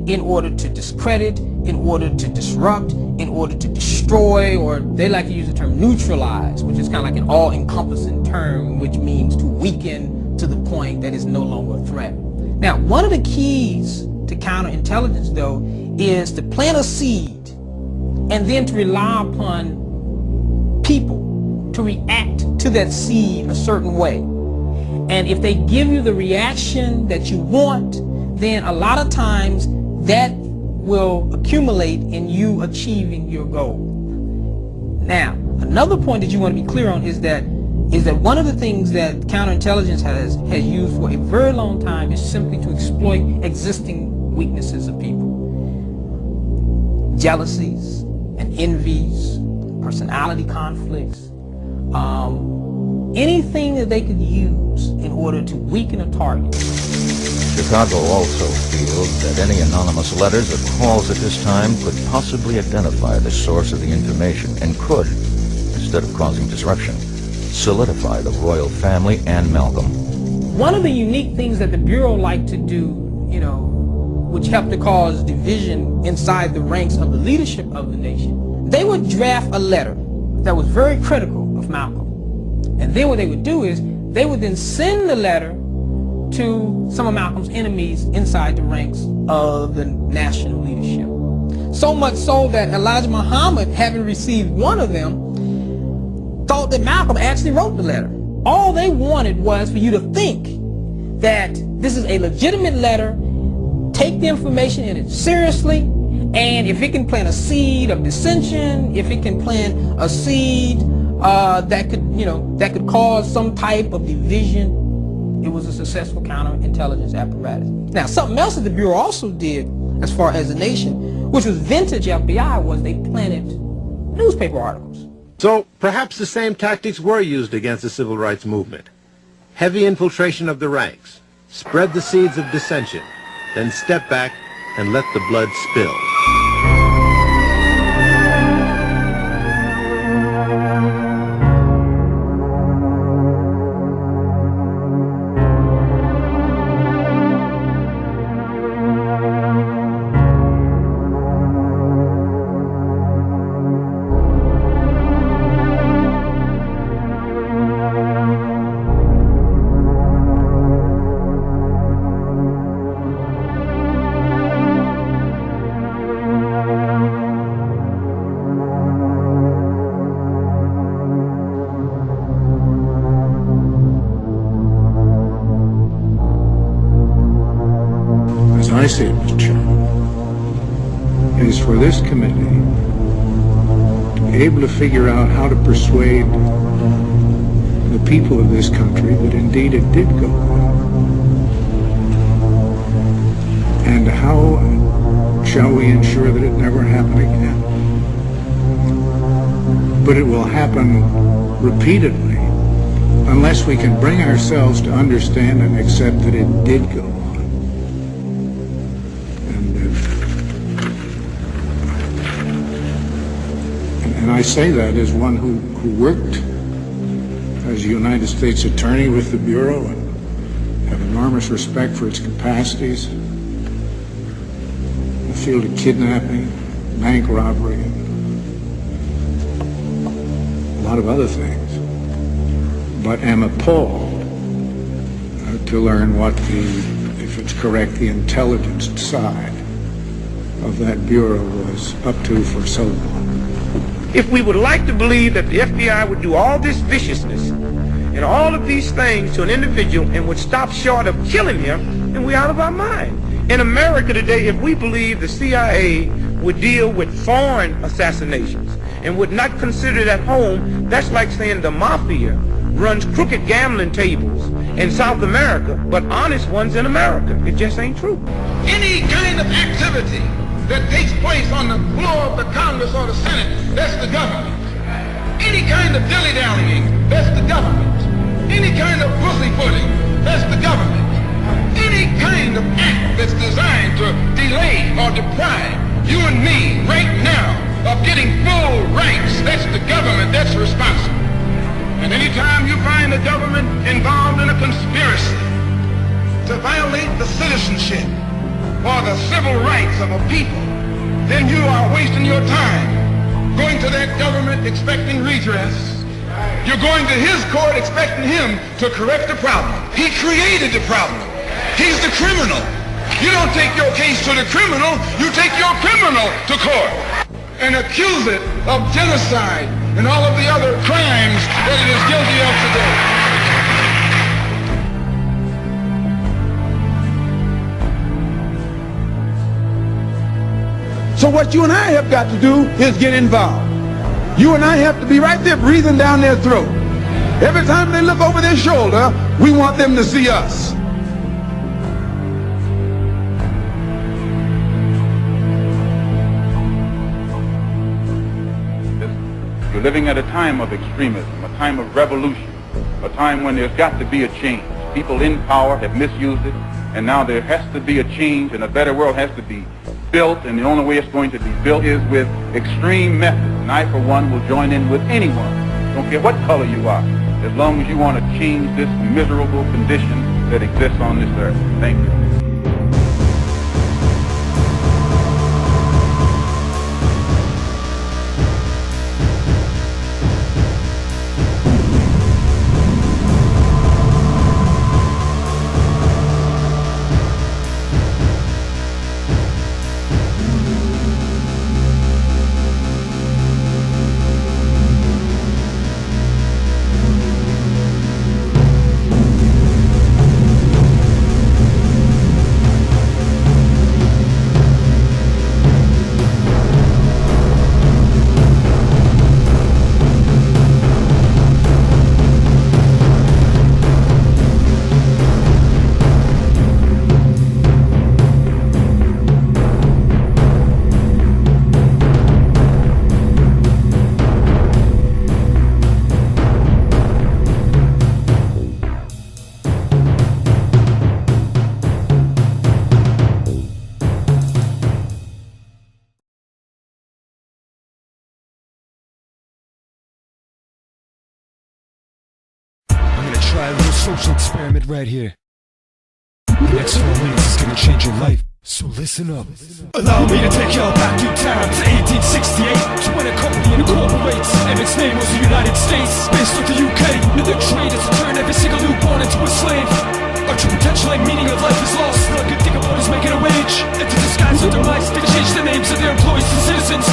in order to discredit, in order to disrupt, in order to destroy, or they like to use the term neutralize, which is kind of like an all-encompassing term, which means to weaken to the point that it's no longer a threat. Now, one of the keys to counterintelligence, though, is to plant a seed and then to rely upon people to react to that seed a certain way. And if they give you the reaction that you want, then a lot of times that will accumulate in you achieving your goal. Now, another point that you want to be clear on is that one of the things that counterintelligence has used for a very long time is simply to exploit existing weaknesses of people. Jealousies and envies, personality conflicts, anything that they could use in order to weaken a target. Chicago also feels that any anonymous letters or calls at this time could possibly identify the source of the information and could, instead of causing disruption, solidify the royal family and Malcolm. One of the unique things that the Bureau liked to do, which helped to cause division inside the ranks of the leadership of the nation, they would draft a letter that was very critical of Malcolm. And then what they would do is they would then send the letter to some of Malcolm's enemies inside the ranks of the national leadership. So much so that Elijah Muhammad, having received one of them, thought that Malcolm actually wrote the letter. All they wanted was for you to think that this is a legitimate letter, take the information in it seriously, and if it can plant a seed of dissension, if it can plant a seed that could cause some type of division, it was a successful counterintelligence apparatus. Now, something else that the Bureau also did as far as a nation, which was vintage FBI, was they planted newspaper articles. So perhaps the same tactics were used against the civil rights movement. Heavy infiltration of the ranks, spread the seeds of dissension, then step back and let the blood spill. I say it, Mr. Chairman, is for this committee to be able to figure out how to persuade the people of this country that indeed it did go well. And how shall we ensure that it never happen again? But it will happen repeatedly unless we can bring ourselves to understand and accept that it did go well. And I say that as one who worked as a United States attorney with the Bureau and have enormous respect for its capacities in the field of kidnapping, bank robbery, and a lot of other things, but am appalled to learn what if it's correct, the intelligence side of that bureau was up to for so long. If we would like to believe that the FBI would do all this viciousness and all of these things to an individual and would stop short of killing him, then we're out of our mind. In America today, if we believe the CIA would deal with foreign assassinations and would not consider it at home, that's like saying the mafia runs crooked gambling tables in South America, but honest ones in America. It just ain't true. Any kind of activity that takes place on the floor of the Congress or the Senate, that's the government. Any kind of dilly-dallying, that's the government. Any kind of pussyfooting, that's the government. Any kind of act that's designed to delay or deprive you and me right now of getting full rights, that's the government that's responsible. And anytime you find the government involved in a conspiracy to violate the citizenship or the civil rights of a people, then you are wasting your time going to that government expecting redress. You're going to his court expecting him to correct the problem. He created the problem. He's the criminal. You don't take your case to the criminal, you take your criminal to court and accuse it of genocide and all of the other crimes that it is guilty of today. So what you and I have got to do is get involved. You and I have to be right there breathing down their throat. Every time they look over their shoulder, we want them to see us. You're living at a time of extremism, a time of revolution, a time when there's got to be a change. People in power have misused it, and now there has to be a change, and a better world has to be built, and the only way it's going to be built is with extreme methods. And I, for one, will join in with anyone, don't care what color you are, as long as you want to change this miserable condition that exists on this earth. Thank you. Try a little social experiment right here. The next 4 minutes is gonna change your life, so listen up. Allow me to take y'all back through time to 1868, to when a company incorporates, and its name was the United States, based on the UK, and the trade is to turn every single newborn into a slave. Our true potential and meaning of life is lost. None can think of what is making a wage, and to disguise their demise, they change the names of their employees to citizens.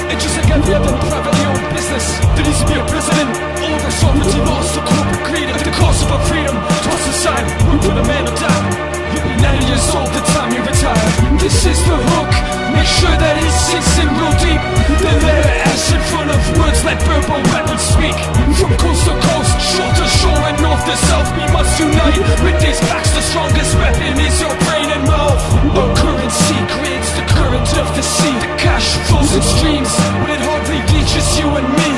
And just like every other privately owned business, there needs to be a president. All of our sovereignty lost to corporate greed at the cost of our freedom. Toss aside, work for the man or die. You'll be 90 years old the time you retire. This is the hook, make sure that it sinks in real deep. The letter S in front of words let verbal weapons speak. From coast to coast, shore to shore, and north to south, we must unite. With these facts, the strongest weapon is your brain and mouth. Our currency creates the current of the sea. The cash flows in streams, when it hardly reaches you and me.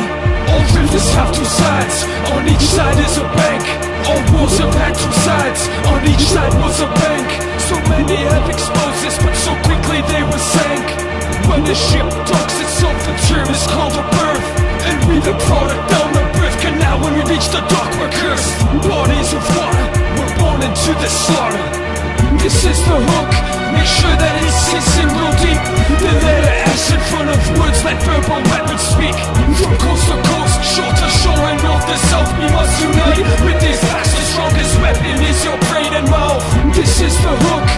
All rivers have two sides, on each side is a bank. All wars have had two sides, on each side was a bank. So many have exposed this, but so quickly they were sank. When the ship docks itself, the term is called a birth. And we the product down the birth canal. When we reach the dock we're cursed. Bodies of water, we're born into the slaughter. This is the hook, make sure that it sinks in real deep. The letter S in front of words let verbal weapons speak. From coast to coast, shore to shore, and north to south, we must unite. With these facts, the strongest weapon is your brain and mouth. This is the hook,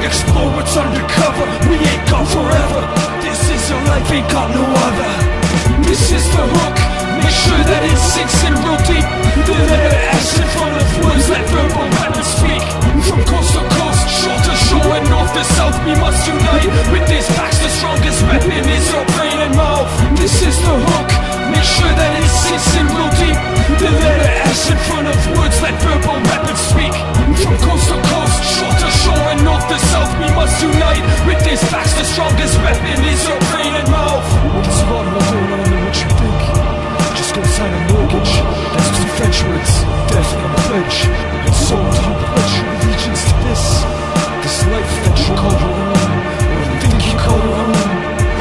explore what's undercover. We ain't gone forever. This is our life, ain't got no other. This is the hook. Make sure that it sinks in real deep. The letter S in front of words, let verbal weapons speak. From coast to coast, shore to shore, and north to south, we must unite. With this facts, the strongest weapon is your brain and mouth. This is the hook. Make sure that it sinks in real deep. The letter S in front of words, let verbal weapons speak. From coast to coast, shore to shore, and north to south, we must unite. With this facts, the strongest weapon is your brain and mouth. It's hard to do, I don't know what you think. Just go sign a mortgage. That's 2 French words, death and a pledge. And so do you pledge your allegiance to this life that you call your own, or think you call your own?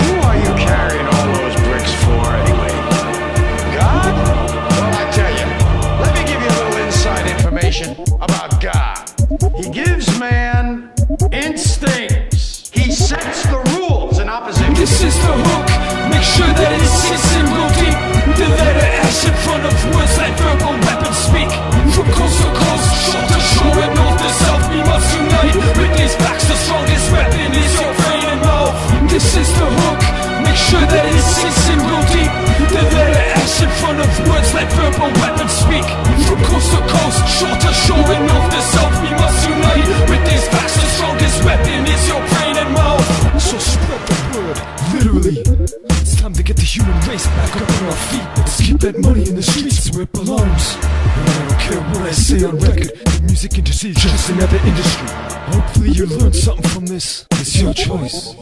Who are you carrying all those bricks for anyway? God? Well, I tell you, let me give you a little inside information about God. He gives man instincts. He sets the rules in opposition. This is the hook. Make sure that it sits in real deep. The letter S in front of words, let verbal weapons speak. From coast to coast, shore to shore, and north to south, we must unite. With these facts, the strongest weapon is your brain and mouth. This is the hook. Make sure that it sits in real deep. The letter S in front of words, let verbal weapons speak. From coast to coast, shore to shore, and north to south, we must unite. With these facts, the strongest weapon is your brain and mouth. So spread the word, literally. It's time to get the human race back up on our feet. Let's keep that money in the streets where it belongs. And I don't care what I say on record. The music industry is just another industry. Hopefully you learned something from this. It's your choice.